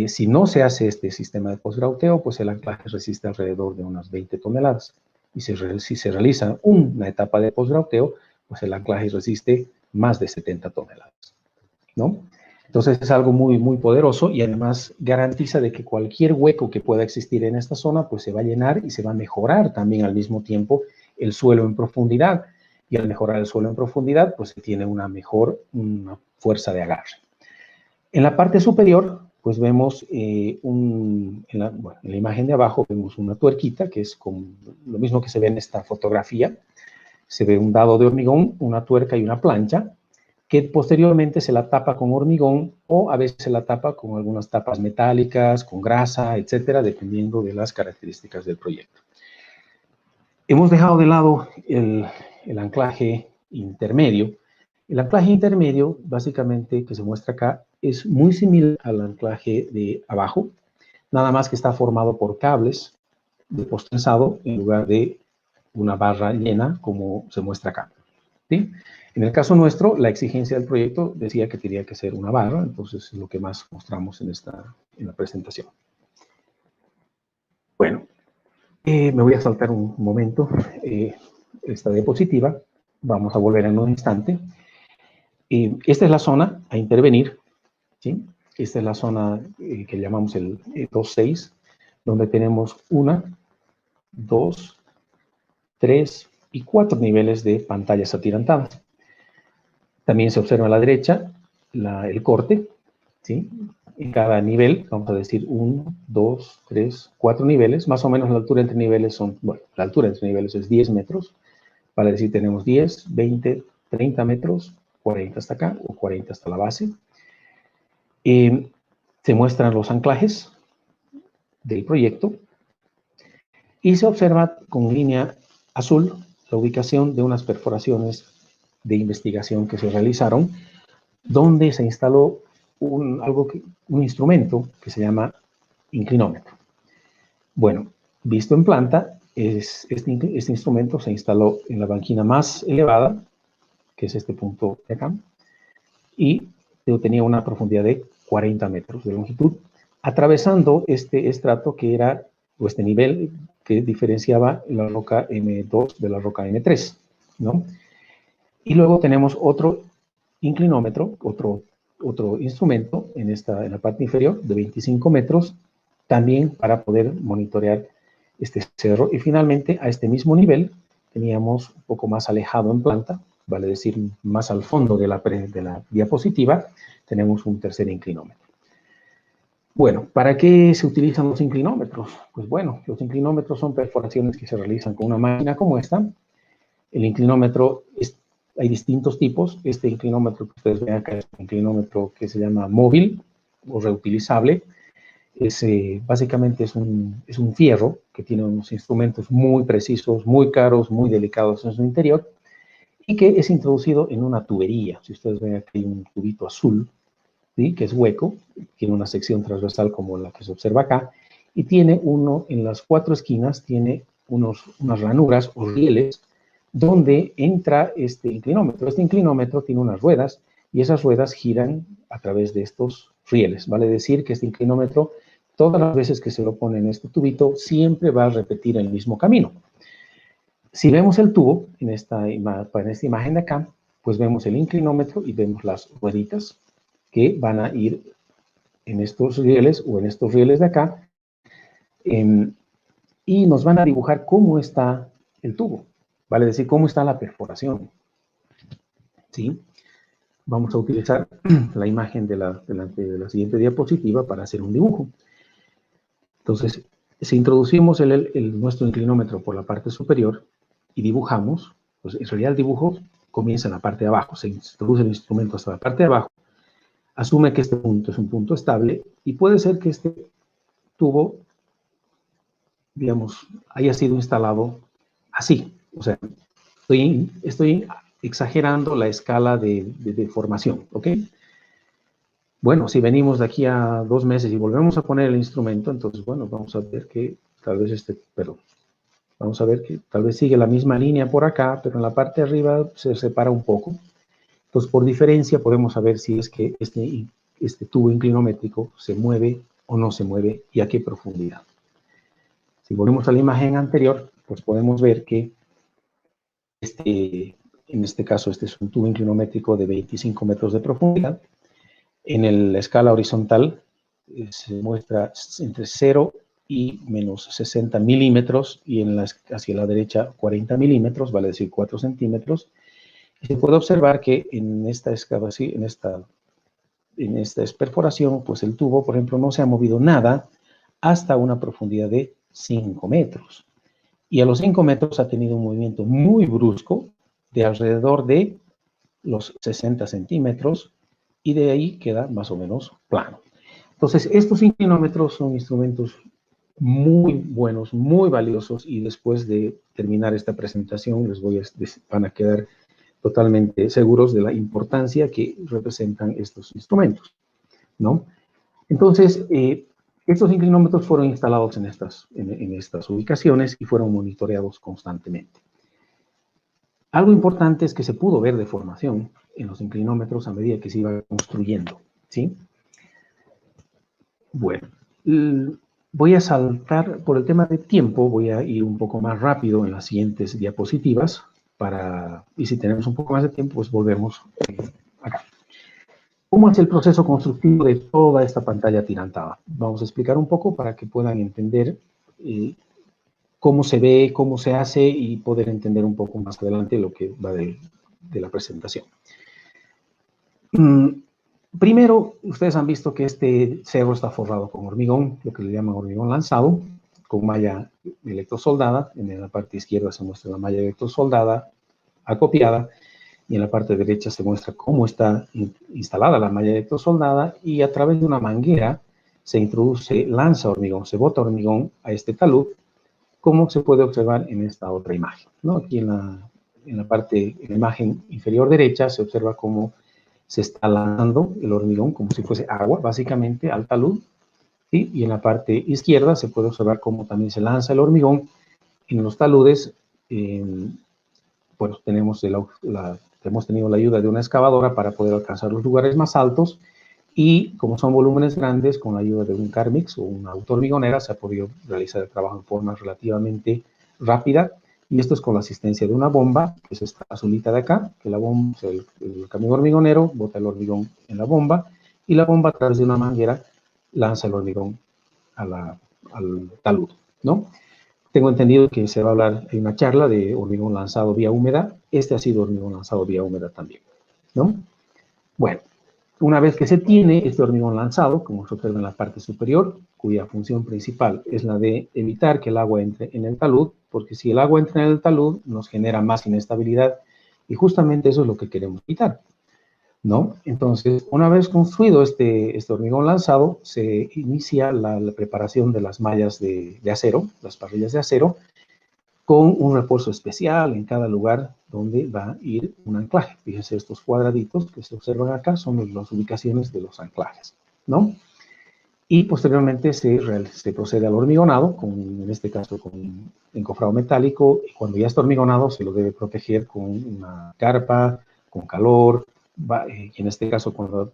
si no se hace este sistema de postgrauteo, pues el anclaje resiste alrededor de unas 20 toneladas. Y si se realiza una etapa de postgrauteo, pues el anclaje resiste más de 70 toneladas, ¿no? Entonces es algo muy, muy poderoso y además garantiza de que cualquier hueco que pueda existir en esta zona, pues se va a llenar y se va a mejorar también al mismo tiempo el suelo en profundidad. Y al mejorar el suelo en profundidad, pues se tiene una fuerza de agarre. En la parte superior, pues vemos, en la imagen de abajo, vemos una tuerquita, que es como lo mismo que se ve en esta fotografía. Se ve un dado de hormigón, una tuerca y una plancha, que posteriormente se la tapa con hormigón o a veces se la tapa con algunas tapas metálicas, con grasa, etcétera, dependiendo de las características del proyecto. Hemos dejado de lado el anclaje intermedio. El anclaje intermedio, básicamente, que se muestra acá, es muy similar al anclaje de abajo, nada más que está formado por cables de postrezado en lugar de una barra llena, como se muestra acá, ¿sí? En el caso nuestro, la exigencia del proyecto decía que tenía que ser una barra, entonces es lo que más mostramos en la presentación. Bueno, me voy a saltar un momento esta diapositiva, vamos a volver en un instante. Esta es la zona a intervenir, ¿sí? Esta es la zona que llamamos el 2.6, donde tenemos 1, 2, 3 y 4 niveles de pantallas atirantadas. También se observa a la derecha el corte, ¿sí? En cada nivel, vamos a decir 1, 2, 3, 4 niveles. Más o menos la altura entre niveles la altura entre niveles es 10 metros. Para decir, tenemos 10, 20, 30 metros, 40 hasta acá o 40 hasta la base. Se muestran los anclajes del proyecto y se observa con línea azul la ubicación de unas perforaciones de investigación que se realizaron, donde se instaló un instrumento que se llama inclinómetro. Bueno, visto en planta, este instrumento se instaló en la banquina más elevada, que es este punto de acá, y tenía una profundidad de 40 metros de longitud, atravesando este estrato que era, o este nivel que diferenciaba la roca M2 de la roca M3, ¿no? Y luego tenemos otro inclinómetro, otro instrumento en la parte inferior de 25 metros, también para poder monitorear este cerro. Y finalmente, a este mismo nivel, teníamos un poco más alejado en planta, vale decir, más al fondo de la diapositiva, tenemos un tercer inclinómetro. Bueno, ¿para qué se utilizan los inclinómetros? Pues bueno, los inclinómetros son perforaciones que se realizan con una máquina como esta. El inclinómetro Hay distintos tipos. Este inclinómetro que ustedes ven acá es un inclinómetro que se llama móvil o reutilizable. Básicamente es un fierro que tiene unos instrumentos muy precisos, muy caros, muy delicados en su interior, y que es introducido en una tubería. Si ustedes ven aquí hay un tubito azul, ¿sí?, que es hueco, tiene una sección transversal como la que se observa acá, y tiene uno en las 4 esquinas, tiene unas ranuras o rieles donde entra este inclinómetro. Este inclinómetro tiene unas ruedas y esas ruedas giran a través de estos rieles. Vale decir que este inclinómetro, todas las veces que se lo pone en este tubito, siempre va a repetir el mismo camino. Si vemos el tubo en esta imagen de acá, pues vemos el inclinómetro y vemos las rueditas que van a ir en estos rieles o en estos rieles de acá, y nos van a dibujar cómo está el tubo, vale decir, cómo está la perforación. ¿Sí? Vamos a utilizar la imagen de la siguiente diapositiva para hacer un dibujo. Entonces, si introducimos nuestro inclinómetro por la parte superior y dibujamos, pues en realidad el dibujo comienza en la parte de abajo, se introduce el instrumento hasta la parte de abajo, asume que este punto es un punto estable y puede ser que este tubo, digamos, haya sido instalado así. O sea, estoy exagerando la escala de formación, ¿ok? Bueno, si venimos de aquí a 2 meses y volvemos a poner el instrumento, entonces, bueno, vamos a ver que tal vez vamos a ver que tal vez sigue la misma línea por acá, pero en la parte de arriba se separa un poco. Entonces, por diferencia, podemos saber si es que este tubo inclinométrico se mueve o no se mueve y a qué profundidad. Si volvemos a la imagen anterior, pues podemos ver que en este caso, este es un tubo inclinométrico de 25 metros de profundidad. En la escala horizontal se muestra entre 0 y menos 60 milímetros y hacia la derecha 40 milímetros, vale decir 4 centímetros. Y se puede observar que en esta perforación, pues el tubo, por ejemplo, no se ha movido nada hasta una profundidad de 5 metros. Y a los 5 metros ha tenido un movimiento muy brusco de alrededor de los 60 centímetros y de ahí queda más o menos plano. Entonces, estos inclinómetros son instrumentos muy buenos, muy valiosos, y después de terminar esta presentación van a quedar totalmente seguros de la importancia que representan estos instrumentos, ¿no? Entonces, estos inclinómetros fueron instalados en estas ubicaciones y fueron monitoreados constantemente. Algo importante es que se pudo ver deformación en los inclinómetros a medida que se iba construyendo, ¿sí? Bueno, voy a saltar por el tema de tiempo, voy a ir un poco más rápido en las siguientes diapositivas y si tenemos un poco más de tiempo, pues volvemos acá. ¿Cómo es el proceso constructivo de toda esta pantalla atirantada? Vamos a explicar un poco para que puedan entender cómo se ve, cómo se hace y poder entender un poco más adelante lo que va de la presentación. Primero, ustedes han visto que este cerro está forrado con hormigón, lo que le llaman hormigón lanzado, con malla electrosoldada. En la parte izquierda se muestra la malla electrosoldada acopiada y en la parte derecha se muestra cómo está instalada la malla electrosoldada, y a través de una manguera se lanza hormigón, se bota hormigón a este talud, como se puede observar en esta otra imagen, ¿no? Aquí en la imagen inferior derecha se observa cómo se está lanzando el hormigón como si fuese agua, básicamente, al talud, ¿sí? Y en la parte izquierda se puede observar cómo también se lanza el hormigón en los taludes. Bueno, hemos tenido la ayuda de una excavadora para poder alcanzar los lugares más altos, y como son volúmenes grandes, con la ayuda de un Carmix o una autohormigonera se ha podido realizar el trabajo en forma relativamente rápida, y esto es con la asistencia de una bomba, que es esta azulita de acá, que la bomba, el camión hormigonero bota el hormigón en la bomba, y la bomba a través de una manguera lanza el hormigón al talud, ¿no? Tengo entendido que se va a hablar en una charla de hormigón lanzado vía húmeda. Este ha sido hormigón lanzado vía húmeda también, ¿no? Bueno, una vez que se tiene este hormigón lanzado, como se observa en la parte superior, cuya función principal es la de evitar que el agua entre en el talud, porque si el agua entra en el talud nos genera más inestabilidad Y justamente eso es lo que queremos evitar, ¿no? Entonces, una vez construido este hormigón lanzado, se inicia la preparación de las mallas de acero, las parrillas de acero, con un refuerzo especial en cada lugar donde va a ir un anclaje. Fíjense, estos cuadraditos que se observan acá son las ubicaciones de los anclajes, ¿no? Y posteriormente se procede al hormigonado, en este caso con encofrado metálico, y cuando ya está hormigonado se lo debe proteger con una carpa, con calor, y en este caso cuando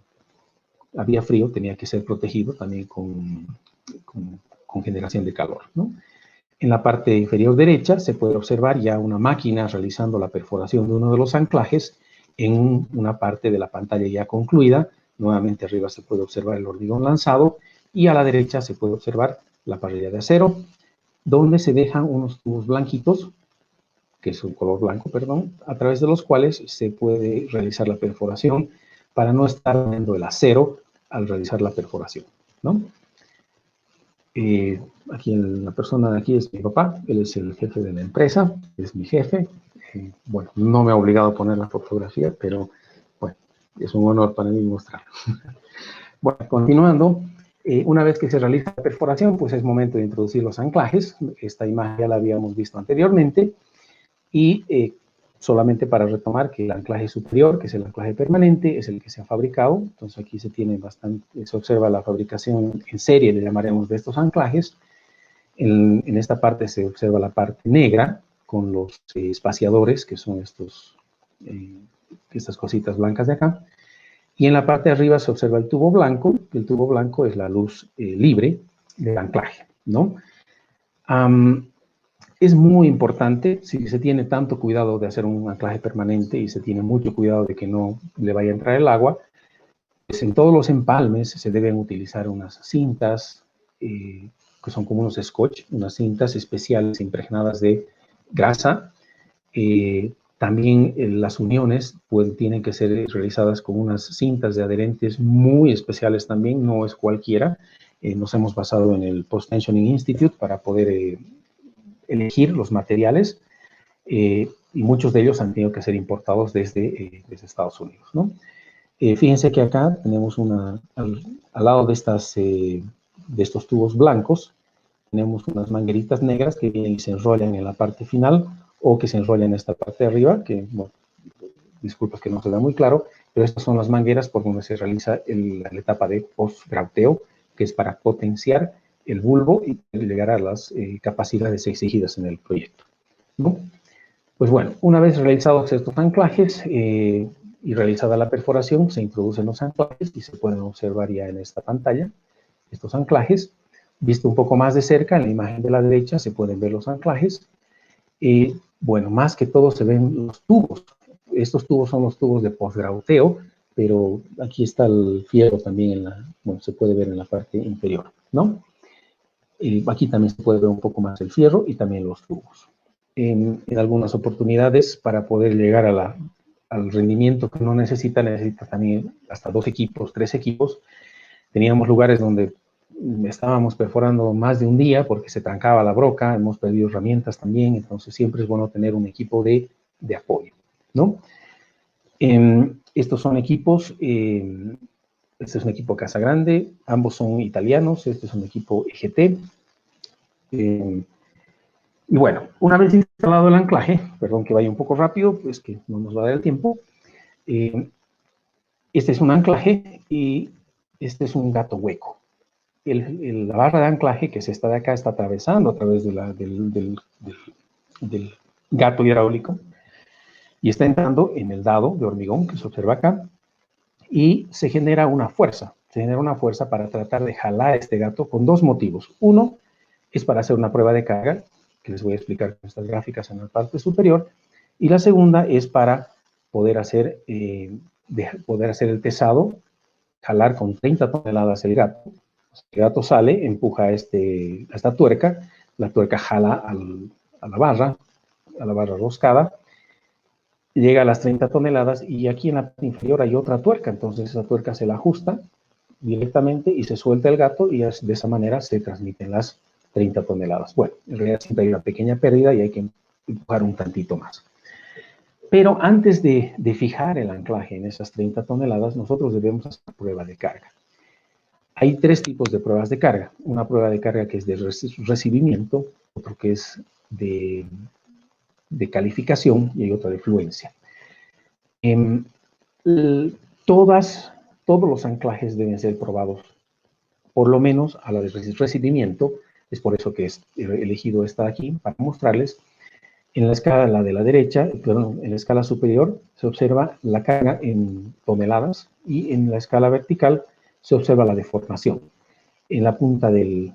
había frío tenía que ser protegido también con generación de calor, ¿no? En la parte inferior derecha se puede observar ya una máquina realizando la perforación de uno de los anclajes en una parte de la pantalla ya concluida. Nuevamente arriba se puede observar el hormigón lanzado y a la derecha se puede observar la parrilla de acero, donde se dejan unos tubos blanquitos, que es un color blanco, perdón, a través de los cuales se puede realizar la perforación para no estar viendo el acero al realizar la perforación, ¿no? Aquí la persona de aquí es mi papá, él es el jefe de la empresa, es mi jefe. Bueno, no me ha obligado a poner la fotografía, pero bueno, es un honor para mí mostrarlo. Bueno, continuando, una vez que se realiza la perforación, pues es momento de introducir los anclajes. Esta imagen ya la habíamos visto anteriormente. Y solamente para retomar que el anclaje superior, que es el anclaje permanente, es el que se ha fabricado. Entonces aquí se observa la fabricación en serie, le llamaremos, de estos anclajes. En esta parte se observa la parte negra con los espaciadores, que son estas cositas blancas de acá. Y en la parte de arriba se observa el tubo blanco. El tubo blanco es la luz libre del anclaje, ¿no? Es muy importante, si se tiene tanto cuidado de hacer un anclaje permanente y se tiene mucho cuidado de que no le vaya a entrar el agua, pues en todos los empalmes se deben utilizar unas cintas que son como unos scotch, unas cintas especiales impregnadas de grasa. También las uniones tienen que ser realizadas con unas cintas de adherentes muy especiales también, no es cualquiera. Nos hemos basado en el Post-Tensioning Institute para poder elegir los materiales, y muchos de ellos han tenido que ser importados desde Estados Unidos, ¿no? Fíjense que acá tenemos al lado de estos tubos blancos, tenemos unas mangueritas negras que vienen y se enrollan en la parte final o que se enrollan en esta parte de arriba, que, bueno, disculpas que no se da muy claro, pero estas son las mangueras por donde se realiza la etapa de post-grauteo, que es para potenciar el bulbo y llegar a las capacidades exigidas en el proyecto, ¿no? Pues bueno, una vez realizados estos anclajes y realizada la perforación, se introducen los anclajes y se pueden observar ya en esta pantalla estos anclajes. Visto un poco más de cerca, en la imagen de la derecha se pueden ver los anclajes. Bueno, más que todo se ven los tubos. Estos tubos son los tubos de postgrauteo, pero aquí está el fierro también, bueno, se puede ver en la parte inferior, ¿no? Aquí también se puede ver un poco más el fierro y también los tubos. En algunas oportunidades, para poder llegar al rendimiento que uno necesita también hasta 2 equipos, 3 equipos. Teníamos lugares donde estábamos perforando más de un día porque se trancaba la broca, hemos perdido herramientas también, entonces siempre es bueno tener un equipo de apoyo, ¿no? Estos son equipos, este es un equipo Casa Grande, ambos son italianos, este es un equipo EGT. Y bueno, una vez instalado el anclaje, perdón que vaya un poco rápido, pues que no nos va a dar el tiempo, este es un anclaje y este es un gato hueco. La barra de anclaje, que es esta de acá, está atravesando a través del gato hidráulico y está entrando en el dado de hormigón que se observa acá y se genera una fuerza. Se genera una fuerza para tratar de jalar este gato con 2 motivos. Uno es para hacer una prueba de carga, que les voy a explicar con estas gráficas en la parte superior, y la segunda es para poder hacer el pesado, jalar con 30 toneladas el gato. El gato sale, empuja a esta tuerca, la tuerca jala a la barra roscada, llega a las 30 toneladas y aquí en la parte inferior hay otra tuerca, entonces esa tuerca se la ajusta directamente y se suelta el gato y de esa manera se transmiten las 30 toneladas. Bueno, en realidad siempre hay una pequeña pérdida y hay que empujar un tantito más. Pero antes de fijar el anclaje en esas 30 toneladas, nosotros debemos hacer una prueba de carga. Hay tres tipos de pruebas de carga. Una prueba de carga que es de recibimiento, otro que es de calificación y hay otra de fluencia. Todos los anclajes deben ser probados, por lo menos a la de recibimiento. Es por eso que he elegido esta aquí, para mostrarles. En la escala de la derecha, perdón, en la escala superior, se observa la carga en toneladas y en la escala vertical se observa la deformación. En la punta de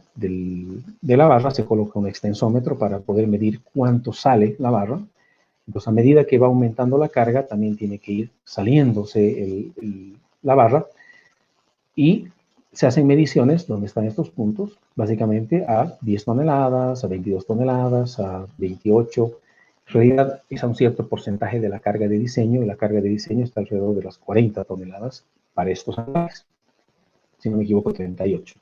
la barra se coloca un extensómetro para poder medir cuánto sale la barra. Entonces, a medida que va aumentando la carga, también tiene que ir saliéndose la barra y se hacen mediciones donde están estos puntos, básicamente a 10 toneladas, a 22 toneladas, a 28. En realidad es a un cierto porcentaje de la carga de diseño y la carga de diseño está alrededor de las 40 toneladas para estos anclajes. Si no me equivoco, 38.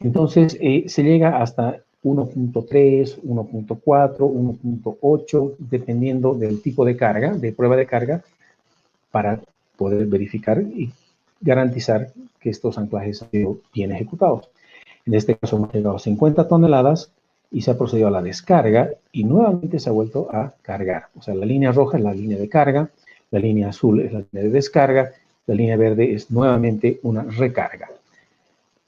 Entonces, se llega hasta 1.3, 1.4, 1.8, dependiendo del tipo de carga, de prueba de carga, para poder verificar y garantizar que estos anclajes han sido bien ejecutados. En este caso hemos llegado a 50 toneladas y se ha procedido a la descarga y nuevamente se ha vuelto a cargar. O sea, la línea roja es la línea de carga, la línea azul es la línea de descarga, la línea verde es nuevamente una recarga.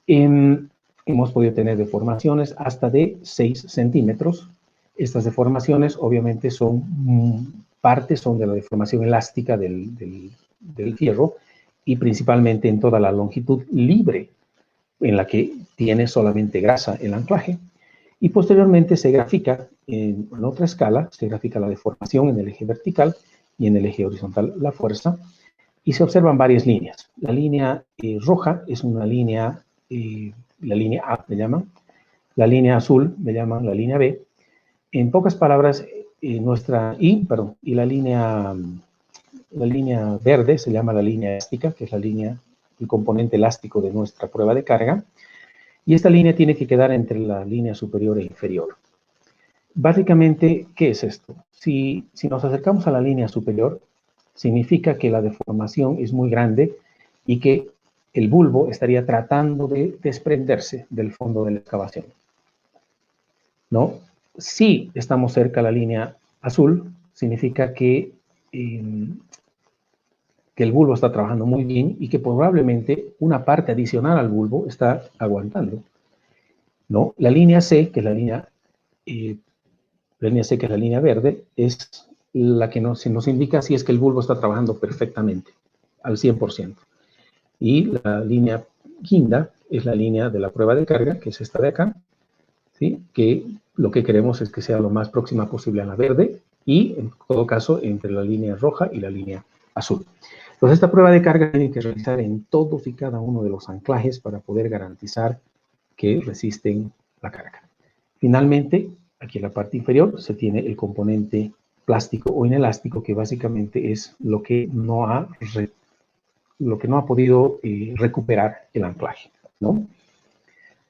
Hemos podido tener deformaciones hasta de 6 centímetros. Estas deformaciones obviamente son de la deformación elástica del fierro y principalmente en toda la longitud libre en la que tiene solamente grasa el anclaje. Y posteriormente se grafica en otra escala, se grafica la deformación en el eje vertical y en el eje horizontal la fuerza. Y se observan varias líneas. La línea roja es una línea, la línea A le llaman, la línea azul le llaman la línea B. En pocas palabras, y la línea verde se llama la línea elástica, que es el componente elástico de nuestra prueba de carga. Y esta línea tiene que quedar entre la línea superior e inferior. Básicamente, ¿qué es esto? Si nos acercamos a la línea superior, significa que la deformación es muy grande y que el bulbo estaría tratando de desprenderse del fondo de la excavación, ¿no? Si estamos cerca de la línea azul, significa que el bulbo está trabajando muy bien y que probablemente una parte adicional al bulbo está aguantando, ¿no? La línea C, que es la línea C, que es la línea verde, es la que nos indica si es que el bulbo está trabajando perfectamente, al 100%. Y la línea quinta es la línea de la prueba de carga, que es esta de acá, ¿sí? Que lo que queremos es que sea lo más próxima posible a la verde y, en todo caso, entre la línea roja y la línea azul. Entonces, esta prueba de carga tiene que realizar en todos y cada uno de los anclajes para poder garantizar que resisten la carga. Finalmente, aquí en la parte inferior se tiene el componente plástico o inelástico, que básicamente es lo que no ha podido recuperar el anclaje, ¿no?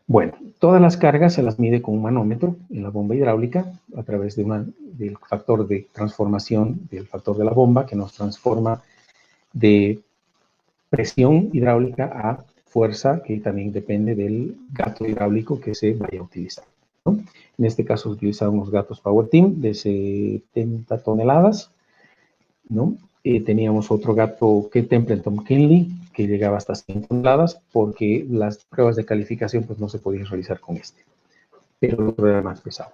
Bueno, todas las cargas se las mide con un manómetro en la bomba hidráulica a través del factor de transformación del factor de la bomba, que nos transforma de presión hidráulica a fuerza, que también depende del gato hidráulico que se vaya a utilizar, ¿no? En este caso se utilizaron unos gatos Power Team de 70 toneladas, ¿no? Teníamos otro gato que Templeton Kinley, que llegaba hasta 100 toneladas, porque las pruebas de calificación pues, no se podían realizar con este, pero el otro era más pesado.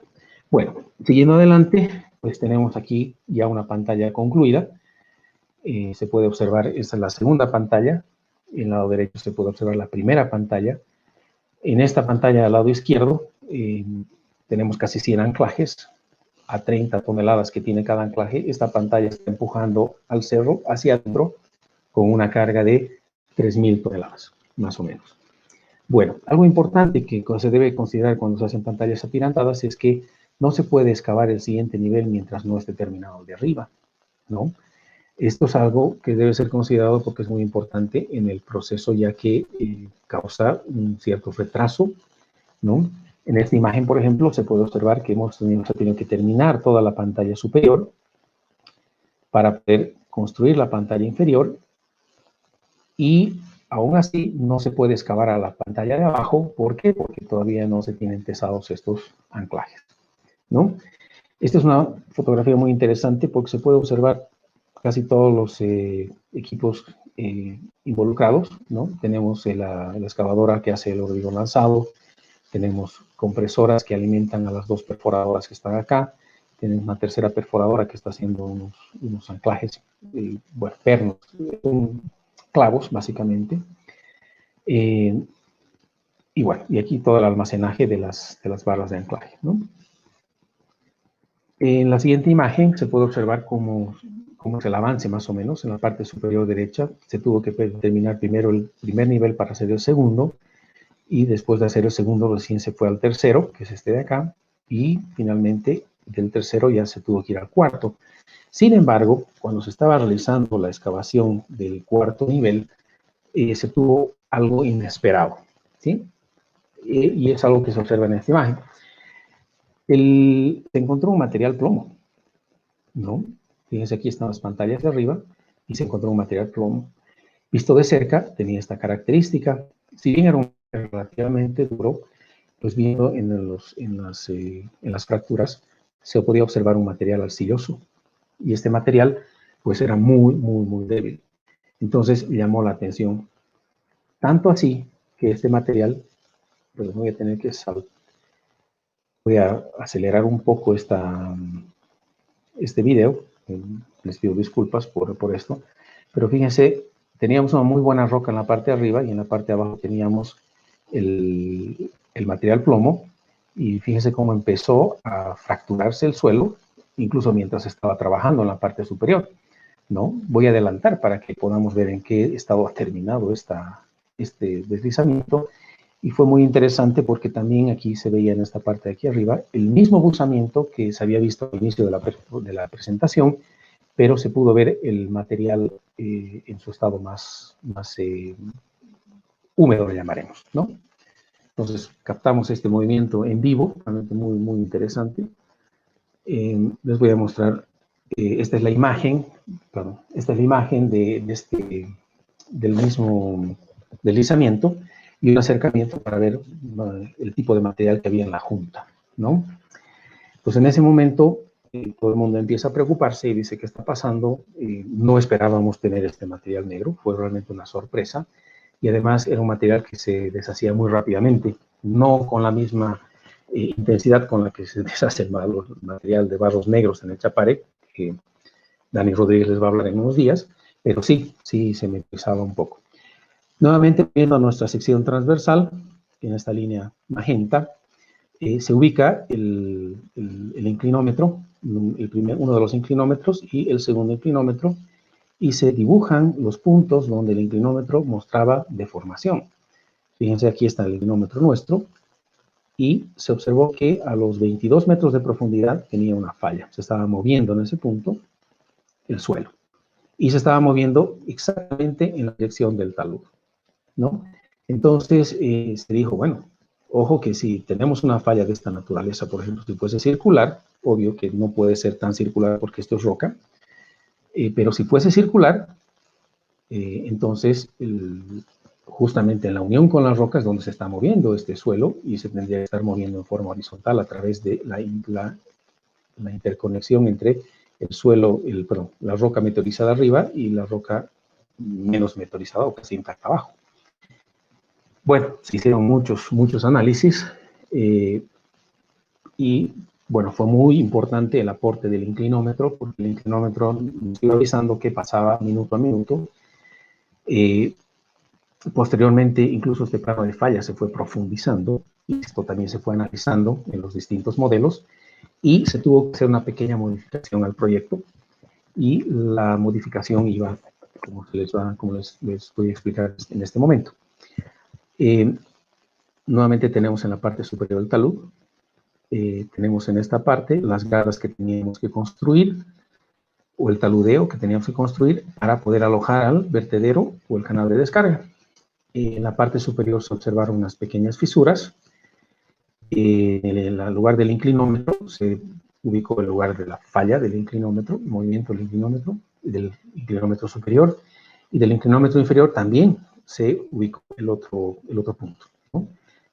Bueno, siguiendo adelante, pues tenemos aquí ya una pantalla concluida. Se puede observar, esta es la segunda pantalla. En el lado derecho se puede observar la primera pantalla. En esta pantalla al lado izquierdo tenemos casi 100 anclajes a 30 toneladas que tiene cada anclaje. Esta pantalla está empujando al cerro hacia adentro con una carga de 3.000 toneladas, más o menos. Bueno, algo importante que se debe considerar cuando se hacen pantallas atirantadas es que no se puede excavar el siguiente nivel mientras no esté terminado el de arriba, ¿no? Esto es algo que debe ser considerado porque es muy importante en el proceso, ya que causa un cierto retraso, ¿no? En esta imagen, por ejemplo, se puede observar que hemos tenido que terminar toda la pantalla superior para poder construir la pantalla inferior, y aún así no se puede excavar a la pantalla de abajo. ¿Por qué? Porque todavía no se tienen tesados estos anclajes, ¿no? Esta es una fotografía muy interesante porque se puede observar casi todos los equipos involucrados, ¿no? Tenemos la excavadora que hace el hormigón lanzado, tenemos compresoras que alimentan a las dos perforadoras que están acá, tenemos una tercera perforadora que está haciendo unos anclajes, bueno, pernos, clavos básicamente. Y bueno, y aquí todo el almacenaje de las barras de anclaje, ¿no? En la siguiente imagen se puede observar cómo es el avance más o menos. En la parte superior derecha se tuvo que terminar primero el primer nivel para hacer el segundo, y después de hacer el segundo recién se fue al tercero, que es este de acá, y finalmente del tercero ya se tuvo que ir al cuarto. Sin embargo, cuando se estaba realizando la excavación del cuarto nivel, se tuvo algo inesperado, ¿sí? Y es algo que se observa en esta imagen. Se encontró un material plomo, ¿no? Fíjense, aquí están las pantallas de arriba y se encontró un material plomo. Visto de cerca, tenía esta característica. Si bien era un relativamente duro, pues viendo en las fracturas se podía observar un material arcilloso. Y este material, pues era muy, muy, muy débil. Entonces llamó la atención. Tanto así que este material, pues voy a tener que voy a acelerar un poco este video. Les pido disculpas por esto. Pero fíjense, teníamos una muy buena roca en la parte de arriba y en la parte de abajo teníamos el material plomo. Y fíjense cómo empezó a fracturarse el suelo, incluso mientras estaba trabajando en la parte superior, ¿no? Voy a adelantar para que podamos ver en qué estado ha terminado este deslizamiento. Y fue muy interesante porque también aquí se veía en esta parte de aquí arriba el mismo buzamiento que se había visto al inicio de la presentación, pero se pudo ver el material en su estado más húmedo, le llamaremos, ¿no? Entonces captamos este movimiento en vivo, realmente muy, muy interesante. Les voy a mostrar, esta es la imagen, perdón, esta es la imagen del mismo deslizamiento y un acercamiento para ver el tipo de material que había en la junta, ¿no? Pues en ese momento todo el mundo empieza a preocuparse y dice, ¿qué está pasando? No esperábamos tener este material negro, fue realmente una sorpresa, y además era un material que se deshacía muy rápidamente, no con la misma intensidad con la que se deshace el material de barros negros en el Chapare, que Dani Rodríguez les va a hablar en unos días, pero sí se me pesaba un poco. Nuevamente, viendo nuestra sección transversal, en esta línea magenta, se ubica el inclinómetro, uno de los inclinómetros y el segundo inclinómetro, y se dibujan los puntos donde el inclinómetro mostraba deformación. Fíjense, aquí está el inclinómetro nuestro, y se observó que a los 22 metros de profundidad tenía una falla. Se estaba moviendo en ese punto el suelo, y se estaba moviendo exactamente en la dirección del talud, ¿no? Entonces se dijo, bueno, ojo que si tenemos una falla de esta naturaleza, por ejemplo, si fuese circular, obvio que no puede ser tan circular porque esto es roca, pero si fuese circular, entonces justamente en la unión con las rocas donde se está moviendo este suelo, y se tendría que estar moviendo en forma horizontal a través de la interconexión entre el suelo, la roca meteorizada arriba y la roca menos meteorizada o casi intacta abajo. Bueno, se hicieron muchos análisis y bueno, fue muy importante el aporte del inclinómetro, porque el inclinómetro nos iba avisando qué pasaba minuto a minuto. Posteriormente, incluso este plano de falla se fue profundizando, y esto también se fue analizando en los distintos modelos, y se tuvo que hacer una pequeña modificación al proyecto, y la modificación iba, como les voy a explicar en este momento. Nuevamente tenemos en la parte superior del talud, tenemos en esta parte las garras que teníamos que construir, o el taludeo que teníamos que construir para poder alojar al vertedero o el canal de descarga. En la parte superior se observaron unas pequeñas fisuras. En el lugar del inclinómetro se ubicó el lugar de la falla del inclinómetro, el movimiento del inclinómetro superior, y del inclinómetro inferior también se ubicó el otro punto, ¿no?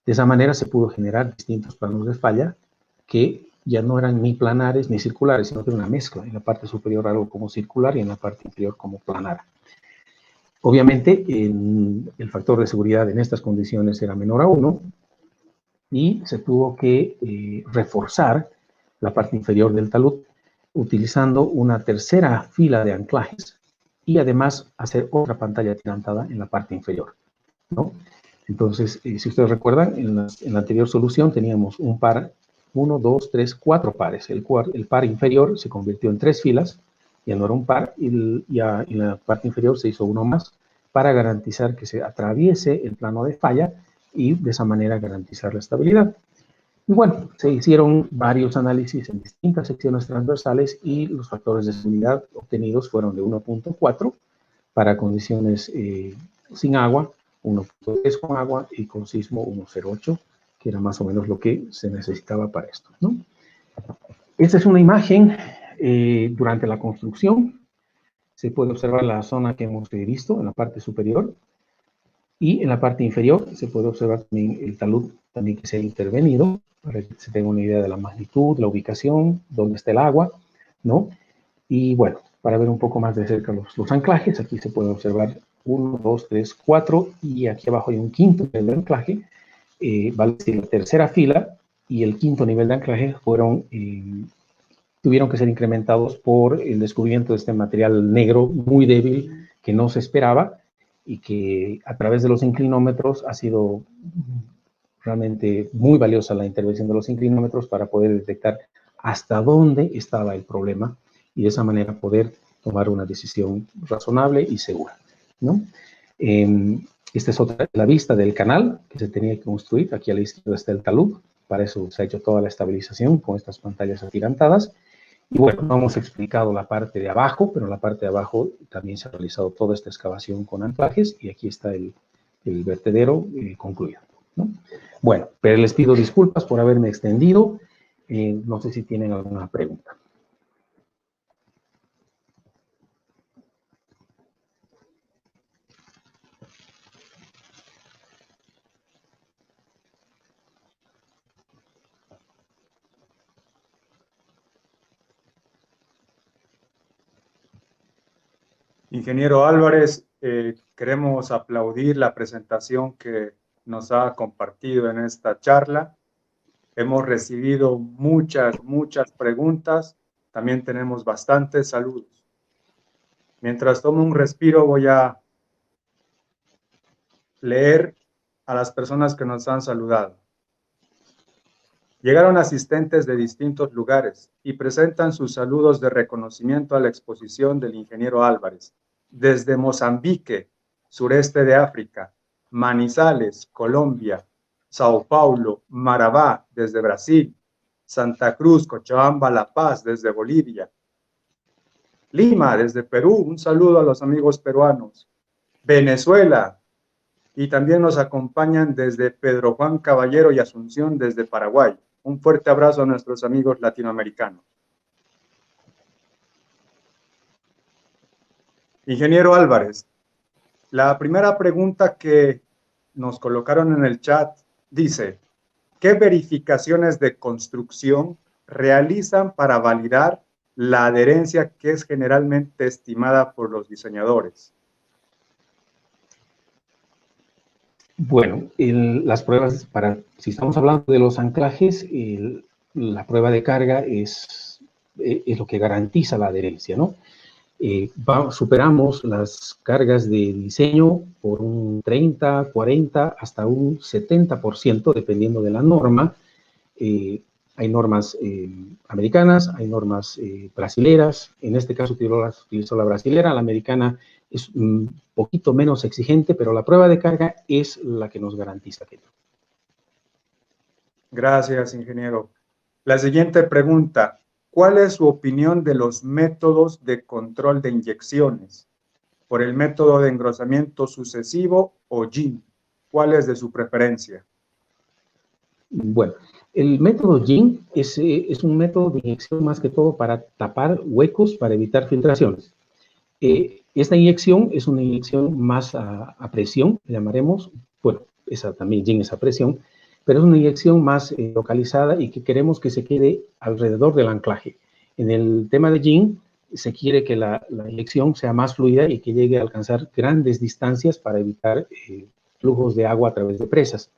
De esa manera se pudo generar distintos planos de falla que ya no eran ni planares ni circulares, sino que era una mezcla, en la parte superior algo como circular y en la parte inferior como planar. Obviamente, el factor de seguridad en estas condiciones era menor a 1 y se tuvo que reforzar la parte inferior del talud utilizando una tercera fila de anclajes y además hacer otra pantalla atirantada en la parte inferior, ¿no? Entonces, si ustedes recuerdan, en la anterior solución teníamos un par, 1, 2, 3, 4 pares. El par inferior se convirtió en 3 filas, ya no era un par, y ya en la parte inferior se hizo uno más para garantizar que se atraviese el plano de falla y de esa manera garantizar la estabilidad. Y bueno, se hicieron varios análisis en distintas secciones transversales y los factores de seguridad obtenidos fueron de 1.4 para condiciones sin agua, 1.3 con agua y con sismo 1.08, que era más o menos lo que se necesitaba para esto, ¿no? Esta es una imagen durante la construcción. Se puede observar la zona que hemos visto en la parte superior y en la parte inferior se puede observar también el talud también que se ha intervenido para que se tenga una idea de la magnitud, la ubicación, dónde está el agua, ¿no? Y bueno, para ver un poco más de cerca los anclajes, aquí se puede observar 1, 2, 3, 4 y aquí abajo hay un quinto nivel de anclaje, vale decir la tercera fila y el quinto nivel de anclaje tuvieron que ser incrementados por el descubrimiento de este material negro muy débil que no se esperaba y que a través de los inclinómetros ha sido realmente muy valiosa la intervención de los inclinómetros para poder detectar hasta dónde estaba el problema y de esa manera poder tomar una decisión razonable y segura, ¿no? Esta es la vista del canal que se tenía que construir. Aquí a la izquierda está el talud. Para eso se ha hecho toda la estabilización con estas pantallas atirantadas. Y bueno, no hemos explicado la parte de abajo, pero en la parte de abajo también se ha realizado toda esta excavación con anclajes y aquí está el vertedero concluido, ¿no? Bueno, pero les pido disculpas por haberme extendido. No sé si tienen alguna pregunta. Ingeniero Álvarez, queremos aplaudir la presentación que nos ha compartido en esta charla. Hemos recibido muchas preguntas. También tenemos bastantes saludos. Mientras tomo un respiro, voy a leer a las personas que nos han saludado. Llegaron asistentes de distintos lugares y presentan sus saludos de reconocimiento a la exposición del ingeniero Álvarez. Desde Mozambique, sureste de África, Manizales, Colombia, Sao Paulo, Marabá, desde Brasil, Santa Cruz, Cochabamba, La Paz, desde Bolivia, Lima, desde Perú, un saludo a los amigos peruanos, Venezuela, y también nos acompañan desde Pedro Juan Caballero y Asunción, desde Paraguay. Un fuerte abrazo a nuestros amigos latinoamericanos. Ingeniero Álvarez, la primera pregunta que nos colocaron en el chat dice, ¿qué verificaciones de construcción realizan para validar la adherencia que es generalmente estimada por los diseñadores? Bueno, las pruebas si estamos hablando de los anclajes, la prueba de carga es lo que garantiza la adherencia, ¿no? Superamos las cargas de diseño por un 30, 40, hasta un 70%, dependiendo de la norma. Hay normas americanas, hay normas brasileras. En este caso utilizó la brasilera, la americana es un poquito menos exigente, pero la prueba de carga es la que nos garantiza aquello. Gracias, ingeniero. La siguiente pregunta, ¿cuál es su opinión de los métodos de control de inyecciones? ¿Por el método de engrosamiento sucesivo o JIN? ¿Cuál es de su preferencia? Bueno, El método JIN es un método de inyección más que todo para tapar huecos, para evitar filtraciones. Esta inyección es una inyección más a presión, le llamaremos, bueno, esa también JIN es a presión, pero es una inyección más localizada y que queremos que se quede alrededor del anclaje. En el tema de JIN, se quiere que la inyección sea más fluida y que llegue a alcanzar grandes distancias para evitar flujos de agua a través de presas.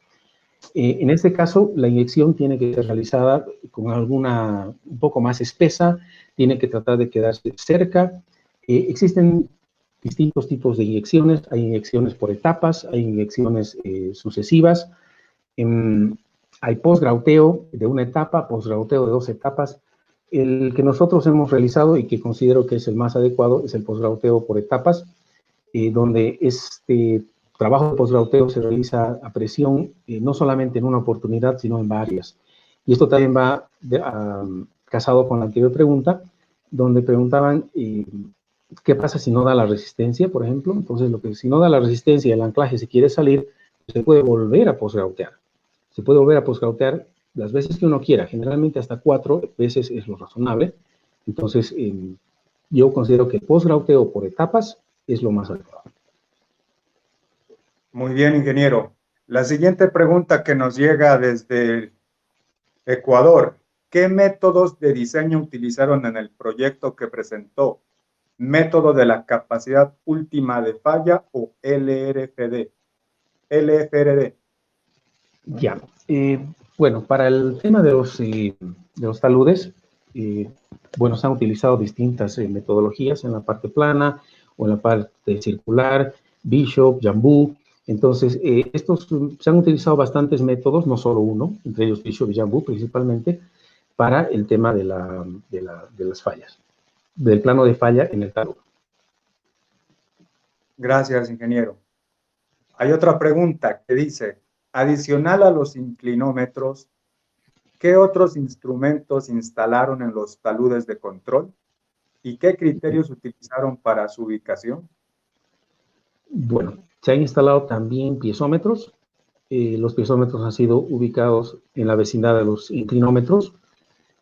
En este caso, la inyección tiene que ser realizada con alguna un poco más espesa, tiene que tratar de quedarse cerca. Existen distintos tipos de inyecciones, hay inyecciones por etapas, hay inyecciones sucesivas, hay posgrauteo de una etapa, posgrauteo de 2 etapas. El que nosotros hemos realizado y que considero que es el más adecuado es el posgrauteo por etapas, donde este trabajo de posgrauteo se realiza a presión, no solamente en una oportunidad, sino en varias. Y esto también va casado con la anterior pregunta, donde preguntaban qué pasa si no da la resistencia, por ejemplo. Entonces, si no da la resistencia y el anclaje se quiere salir, se puede volver a posgrautear. Se puede volver a posgrautear las veces que uno quiera, generalmente hasta 4 veces es lo razonable. Entonces, yo considero que el posgrauteo por etapas es lo más adecuado. Muy bien, ingeniero. La siguiente pregunta que nos llega desde Ecuador. ¿Qué métodos de diseño utilizaron en el proyecto que presentó? ¿Método de la capacidad última de falla o LFRD? Ya. Bueno, para el tema de los taludes, bueno, se han utilizado distintas metodologías en la parte plana o en la parte circular, Bishop, Jambu. Entonces, se han utilizado bastantes métodos, no solo uno, entre ellos Bishop y Jambu principalmente, para el tema de las fallas, del plano de falla en el talud. Gracias, ingeniero. Hay otra pregunta que dice, adicional a los inclinómetros, ¿qué otros instrumentos instalaron en los taludes de control? ¿Y qué criterios utilizaron para su ubicación? Bueno, se han instalado también piezómetros. Los piezómetros han sido ubicados en la vecindad de los inclinómetros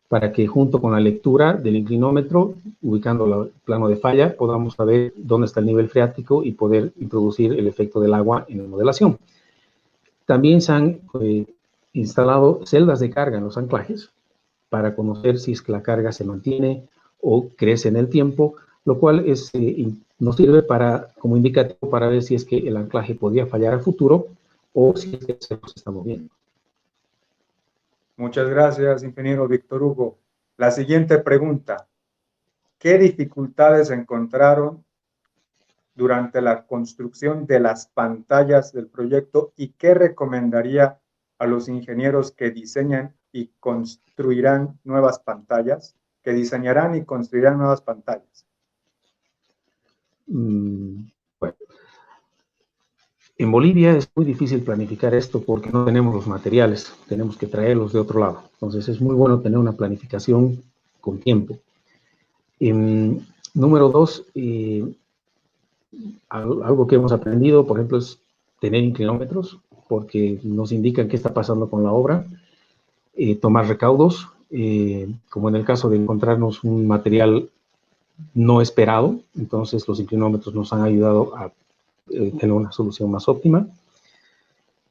para que junto con la lectura del inclinómetro, ubicando el plano de falla, podamos saber dónde está el nivel freático y poder introducir el efecto del agua en la modelación. También se han instalado celdas de carga en los anclajes para conocer si es que la carga se mantiene o crece en el tiempo, lo cual nos sirve como indicativo para ver si es que el anclaje podría fallar a futuro o si es que el cerro se está moviendo. Muchas gracias, ingeniero Víctor Hugo. La siguiente pregunta. ¿Qué dificultades encontraron durante la construcción de las pantallas del proyecto y qué recomendaría a los ingenieros que diseñan y construirán nuevas pantallas, que diseñarán y construirán nuevas pantallas? Bueno, en Bolivia es muy difícil planificar esto porque no tenemos los materiales, tenemos que traerlos de otro lado. Entonces es muy bueno tener una planificación con tiempo. Número 2, algo que hemos aprendido, por ejemplo, es tener inclinómetros, porque nos indican qué está pasando con la obra, tomar recaudos, como en el caso de encontrarnos un material no esperado, entonces los inclinómetros nos han ayudado a tener una solución más óptima.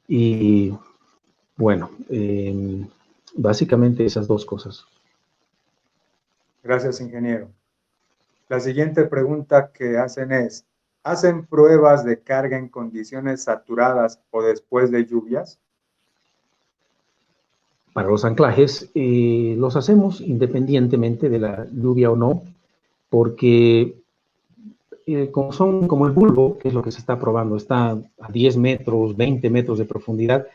Y bueno, básicamente esas dos cosas. Gracias, ingeniero. La siguiente pregunta que hacen es, ¿hacen pruebas de carga en condiciones saturadas o después de lluvias? Para los anclajes, los hacemos independientemente de la lluvia o no, porque como son como el bulbo, que es lo que se está probando, está a 10 metros, 20 metros de profundidad,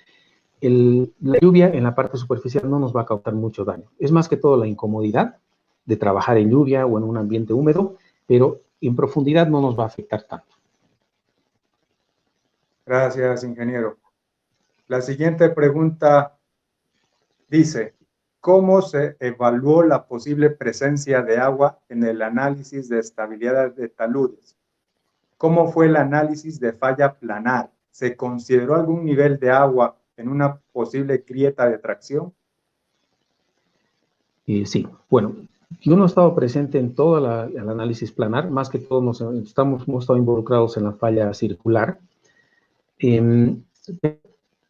la lluvia en la parte superficial no nos va a causar mucho daño. Es más que todo la incomodidad de trabajar en lluvia o en un ambiente húmedo, pero en profundidad no nos va a afectar tanto. Gracias, ingeniero. La siguiente pregunta dice, ¿cómo se evaluó la posible presencia de agua en el análisis de estabilidad de taludes? ¿Cómo fue el análisis de falla planar? ¿Se consideró algún nivel de agua en una posible grieta de tracción? Sí, bueno, yo no he estado presente en todo el análisis planar, más que todo hemos estado involucrados en la falla circular.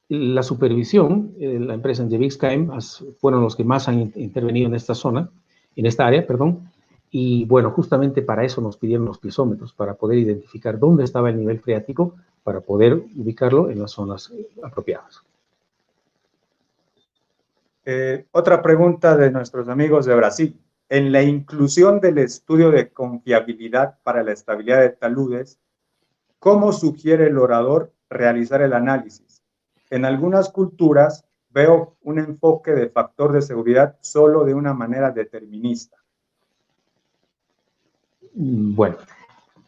La supervisión, la empresa Engevix-KM fueron los que más han intervenido en esta zona, en esta área, perdón, y bueno, justamente para eso nos pidieron los piezómetros, para poder identificar dónde estaba el nivel freático, para poder ubicarlo en las zonas apropiadas. Otra pregunta de nuestros amigos de Brasil. En la inclusión del estudio de confiabilidad para la estabilidad de taludes, ¿cómo sugiere el orador realizar el análisis? En algunas culturas veo un enfoque de factor de seguridad solo de una manera determinista. Bueno,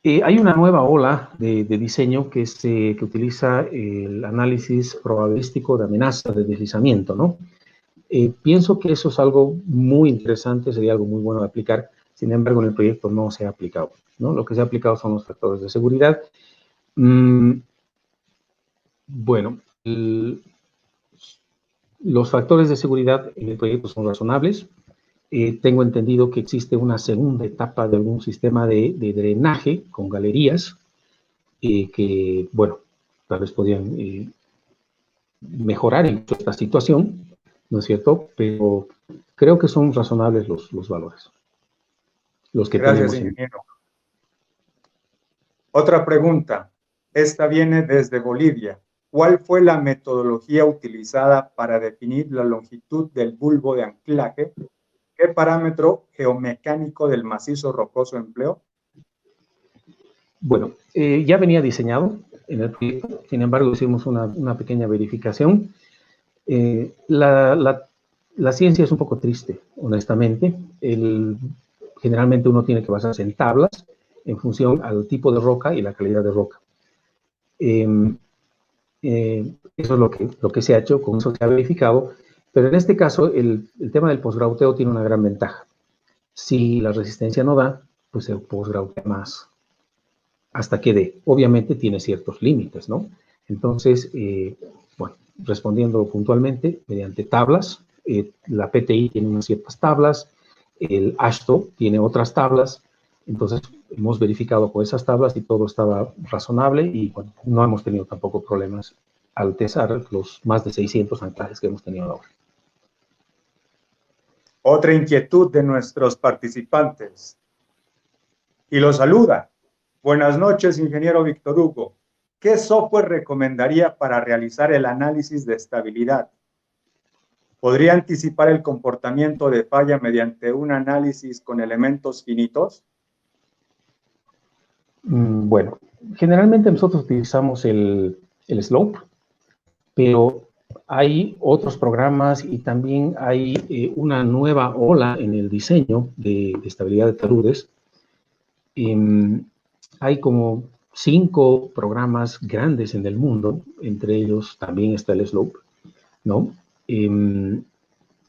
hay una nueva ola de diseño que utiliza el análisis probabilístico de amenaza de deslizamiento, ¿no? Pienso que eso es algo muy interesante, sería algo muy bueno de aplicar. Sin embargo, en el proyecto no se ha aplicado, ¿no? Lo que se ha aplicado son los factores de seguridad. Bueno, los factores de seguridad en el proyecto son razonables. Tengo entendido que existe una segunda etapa de algún sistema de drenaje con galerías que, bueno, tal vez podrían mejorar esta situación, ¿no es cierto? Pero creo que son razonables los valores, los que Gracias, tenemos. ingeniero. Otra pregunta. Esta viene desde Bolivia. ¿Cuál fue la metodología utilizada para definir la longitud del bulbo de anclaje? ¿Qué parámetro geomecánico del macizo rocoso empleó? Bueno, ya venía diseñado en el proyecto, sin embargo hicimos una pequeña verificación. La ciencia es un poco triste, honestamente. Generalmente uno tiene que basarse en tablas en función al tipo de roca y la calidad de roca. Eso es lo que se ha hecho, con eso se ha verificado, pero en este caso el tema del posgrauteo tiene una gran ventaja. Si la resistencia no da, pues se posgrautea más hasta que dé. Obviamente tiene ciertos límites, ¿no? Entonces, bueno, respondiendo puntualmente, mediante tablas, la PTI tiene unas ciertas tablas, el AASHTO tiene otras tablas, entonces hemos verificado con esas tablas y todo estaba razonable y bueno, no hemos tenido tampoco problemas al testar los más de 600 anclajes que hemos tenido ahora. Otra inquietud de nuestros participantes. Y lo saluda. Buenas noches, ingeniero Víctor Hugo. ¿Qué software recomendaría para realizar el análisis de estabilidad? ¿Podría anticipar el comportamiento de falla mediante un análisis con elementos finitos? Bueno, generalmente nosotros utilizamos el slope, pero hay otros programas y también hay una nueva ola en el diseño de estabilidad de taludes. Hay como 5 programas grandes en el mundo, entre ellos también está el slope, ¿no?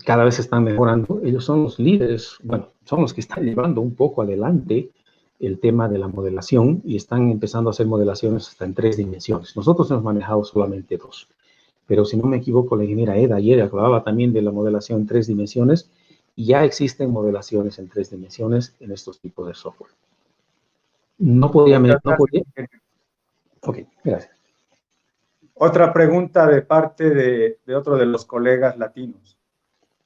Cada vez se están mejorando. Ellos son los líderes, bueno, son los que están llevando un poco adelante el tema de la modelación y están empezando a hacer modelaciones hasta en 3 dimensiones. Nosotros hemos manejado solamente 2. Pero si no me equivoco, la ingeniera Eda ayer hablaba también de la modelación en 3 dimensiones y ya existen modelaciones en 3 dimensiones en estos tipos de software. No podía... Ok, gracias. Otra pregunta de parte de otro de los colegas latinos.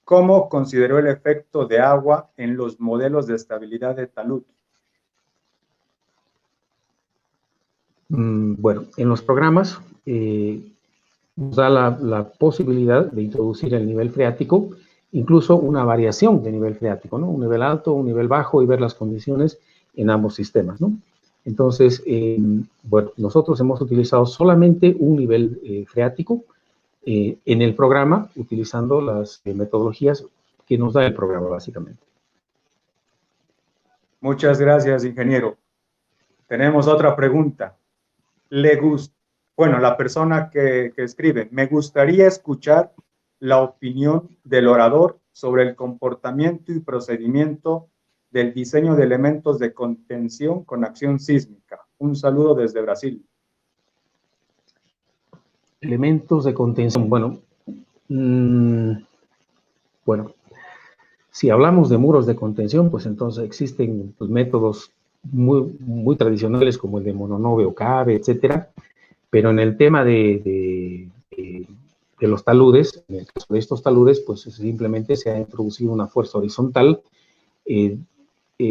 ¿Cómo consideró el efecto de agua en los modelos de estabilidad de talud? Bueno, en los programas nos da la posibilidad de introducir el nivel freático, incluso una variación de nivel freático, ¿no? Un nivel alto, un nivel bajo y ver las condiciones en ambos sistemas, ¿no? Entonces, bueno, nosotros hemos utilizado solamente un nivel freático en el programa, utilizando las metodologías que nos da el programa, básicamente. Muchas gracias, ingeniero. Tenemos otra pregunta. Bueno, la persona que escribe, me gustaría escuchar la opinión del orador sobre el comportamiento y procedimiento del diseño de elementos de contención con acción sísmica. Un saludo desde Brasil. Elementos de contención. Bueno, bueno, Si hablamos de muros de contención, pues entonces existen pues, métodos muy tradicionales como el de Mononobe o Cabe, etcétera, pero en el tema de los taludes, en el caso de estos taludes, pues simplemente se ha introducido una fuerza horizontal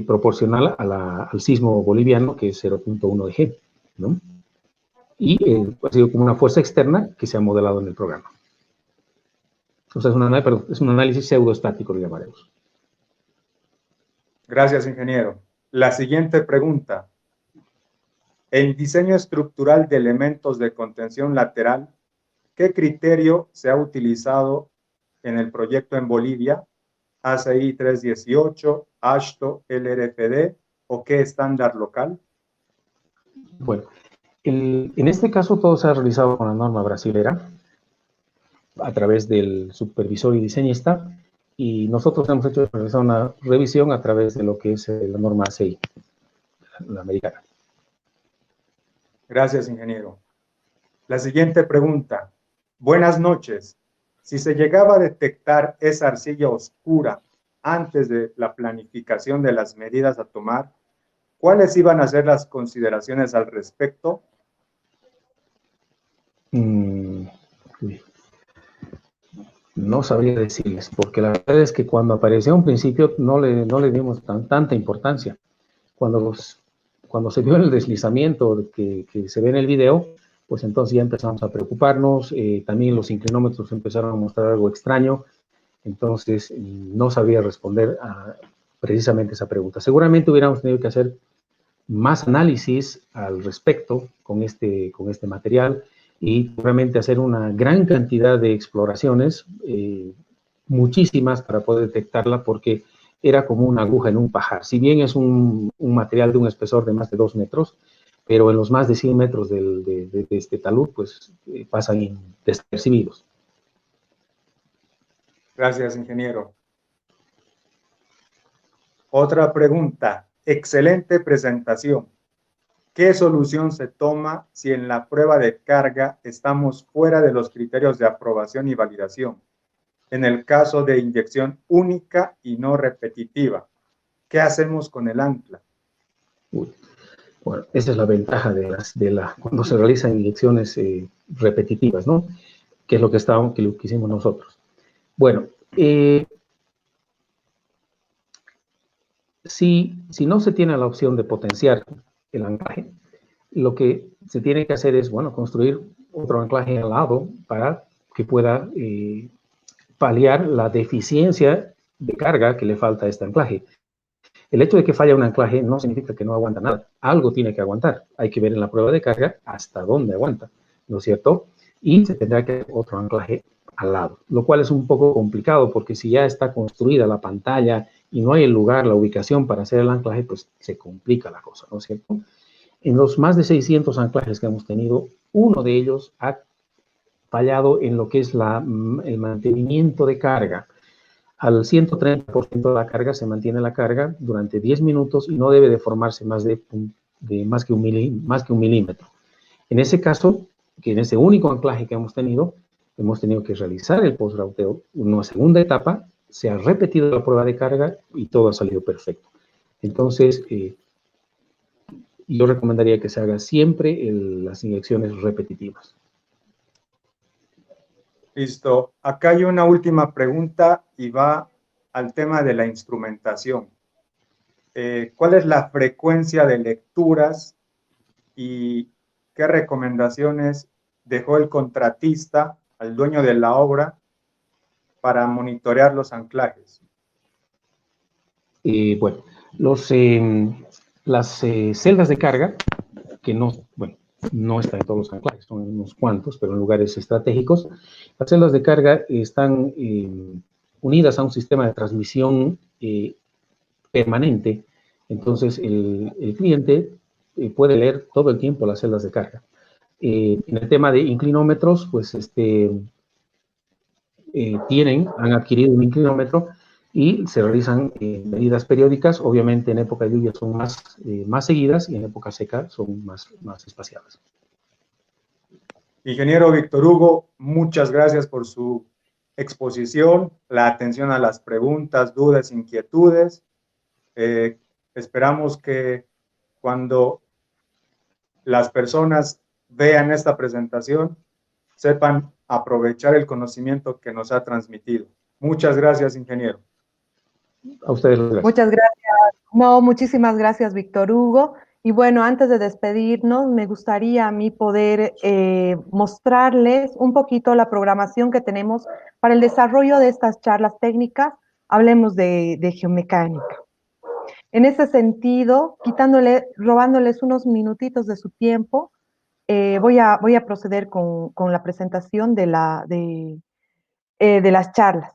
proporcional al sismo boliviano, que es 0.1 de G, ¿no? Y ha sido como una fuerza externa que se ha modelado en el programa. O sea, es un análisis pseudoestático, lo llamaremos. Gracias, ingeniero. La siguiente pregunta. En diseño estructural de elementos de contención lateral, ¿qué criterio se ha utilizado en el proyecto en Bolivia? ACI 318, ASHTO, LRFD o qué estándar local? Bueno, en este caso todo se ha realizado con la norma brasilera a través del supervisor y diseñista, y nosotros hemos realizado una revisión a través de lo que es la norma ACI, la americana. Gracias, ingeniero. La siguiente pregunta. Buenas noches. Si se llegaba a detectar esa arcilla oscura antes de la planificación de las medidas a tomar, ¿cuáles iban a ser las consideraciones al respecto? No sabría decirles, porque la verdad es que cuando apareció un principio no le dimos tanta importancia. Cuando se vio el deslizamiento que se ve en el video, pues entonces ya empezamos a preocuparnos, también los inclinómetros empezaron a mostrar algo extraño, entonces no sabría responder precisamente esa pregunta. Seguramente hubiéramos tenido que hacer más análisis al respecto con este material y realmente hacer una gran cantidad de exploraciones, muchísimas para poder detectarla, porque era como una aguja en un pajar. Si bien es un material de un espesor de más de 2 metros, pero en los más de 100 metros de este talud, pues pasan despercibidos. Gracias, ingeniero. Otra pregunta. Excelente presentación. ¿Qué solución se toma si en la prueba de carga estamos fuera de los criterios de aprobación y validación? En el caso de inyección única y no repetitiva, ¿qué hacemos con el ancla? Bueno, esa es la ventaja cuando se realizan inyecciones repetitivas, ¿no? Que es lo que hicimos nosotros. Bueno, si no se tiene la opción de potenciar el anclaje, lo que se tiene que hacer es, bueno, construir otro anclaje al lado para que pueda paliar la deficiencia de carga que le falta a este anclaje. El hecho de que falla un anclaje no significa que no aguanta nada. Algo tiene que aguantar. Hay que ver en la prueba de carga hasta dónde aguanta, ¿no es cierto? Y se tendrá que hacer otro anclaje al lado, lo cual es un poco complicado, porque si ya está construida la pantalla y no hay el lugar, la ubicación para hacer el anclaje, pues se complica la cosa, ¿no es cierto? En los más de 600 anclajes que hemos tenido, uno de ellos ha fallado en lo que es el mantenimiento de carga. Al 130% de la carga se mantiene la carga durante 10 minutos y no debe deformarse más que un milímetro. En ese caso, que en ese único anclaje que hemos tenido que realizar el post-rauteo, una segunda etapa, se ha repetido la prueba de carga y todo ha salido perfecto. Entonces, yo recomendaría que se haga siempre las inyecciones repetitivas. Listo. Acá hay una última pregunta y va al tema de la instrumentación. ¿Cuál es la frecuencia de lecturas y qué recomendaciones dejó el contratista al dueño de la obra para monitorear los anclajes? Bueno, las celdas de carga, que no están en todos los anclajes, son unos cuantos, pero en lugares estratégicos, las celdas de carga están unidas a un sistema de transmisión permanente. Entonces, el cliente puede leer todo el tiempo las celdas de carga. En el tema de inclinómetros, pues han adquirido un inclinómetro y se realizan medidas periódicas. Obviamente en época de lluvia son más seguidas y en época seca son más espaciadas. Ingeniero Víctor Hugo, muchas gracias por su exposición, la atención a las preguntas, dudas, inquietudes. Esperamos que cuando las personas vean esta presentación, sepan aprovechar el conocimiento que nos ha transmitido. Muchas gracias, ingeniero. A ustedes las gracias. Muchas gracias. No, muchísimas gracias, Víctor Hugo. Y bueno, antes de despedirnos, me gustaría a mí poder mostrarles un poquito la programación que tenemos para el desarrollo de estas charlas técnicas. Hablemos de geomecánica. En ese sentido, robándoles unos minutitos de su tiempo, voy a proceder con la presentación de las charlas.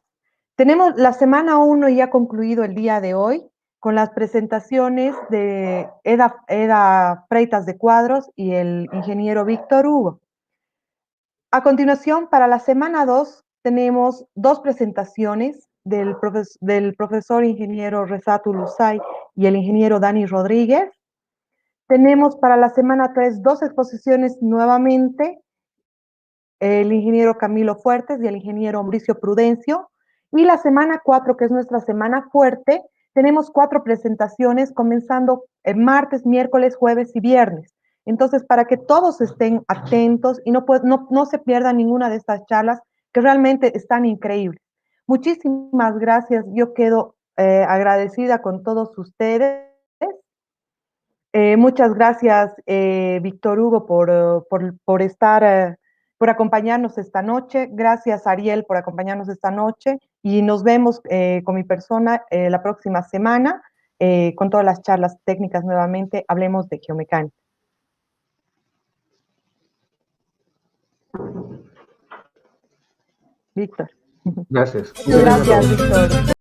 Tenemos la semana 1 ya concluido el día de hoy con las presentaciones de Eda Freitas de Cuadros y el ingeniero Víctor Hugo. A continuación, para la semana 2, tenemos 2 presentaciones del profesor ingeniero Rezatul Usay y el ingeniero Dani Rodríguez. Tenemos para la semana 3 2 exposiciones nuevamente, el ingeniero Camilo Fuertes y el ingeniero Mauricio Prudencio. Y la semana 4, que es nuestra semana fuerte, tenemos 4 presentaciones comenzando el martes, miércoles, jueves y viernes. Entonces, para que todos estén atentos y no se pierdan ninguna de estas charlas que realmente están increíbles. Muchísimas gracias. Yo quedo agradecida con todos ustedes. Muchas gracias, Víctor Hugo, por acompañarnos esta noche. Gracias, Ariel, por acompañarnos esta noche. Y nos vemos con mi persona la próxima semana con todas las charlas técnicas nuevamente. Hablemos de geomecánica. Víctor. Gracias. Muchas gracias, Víctor.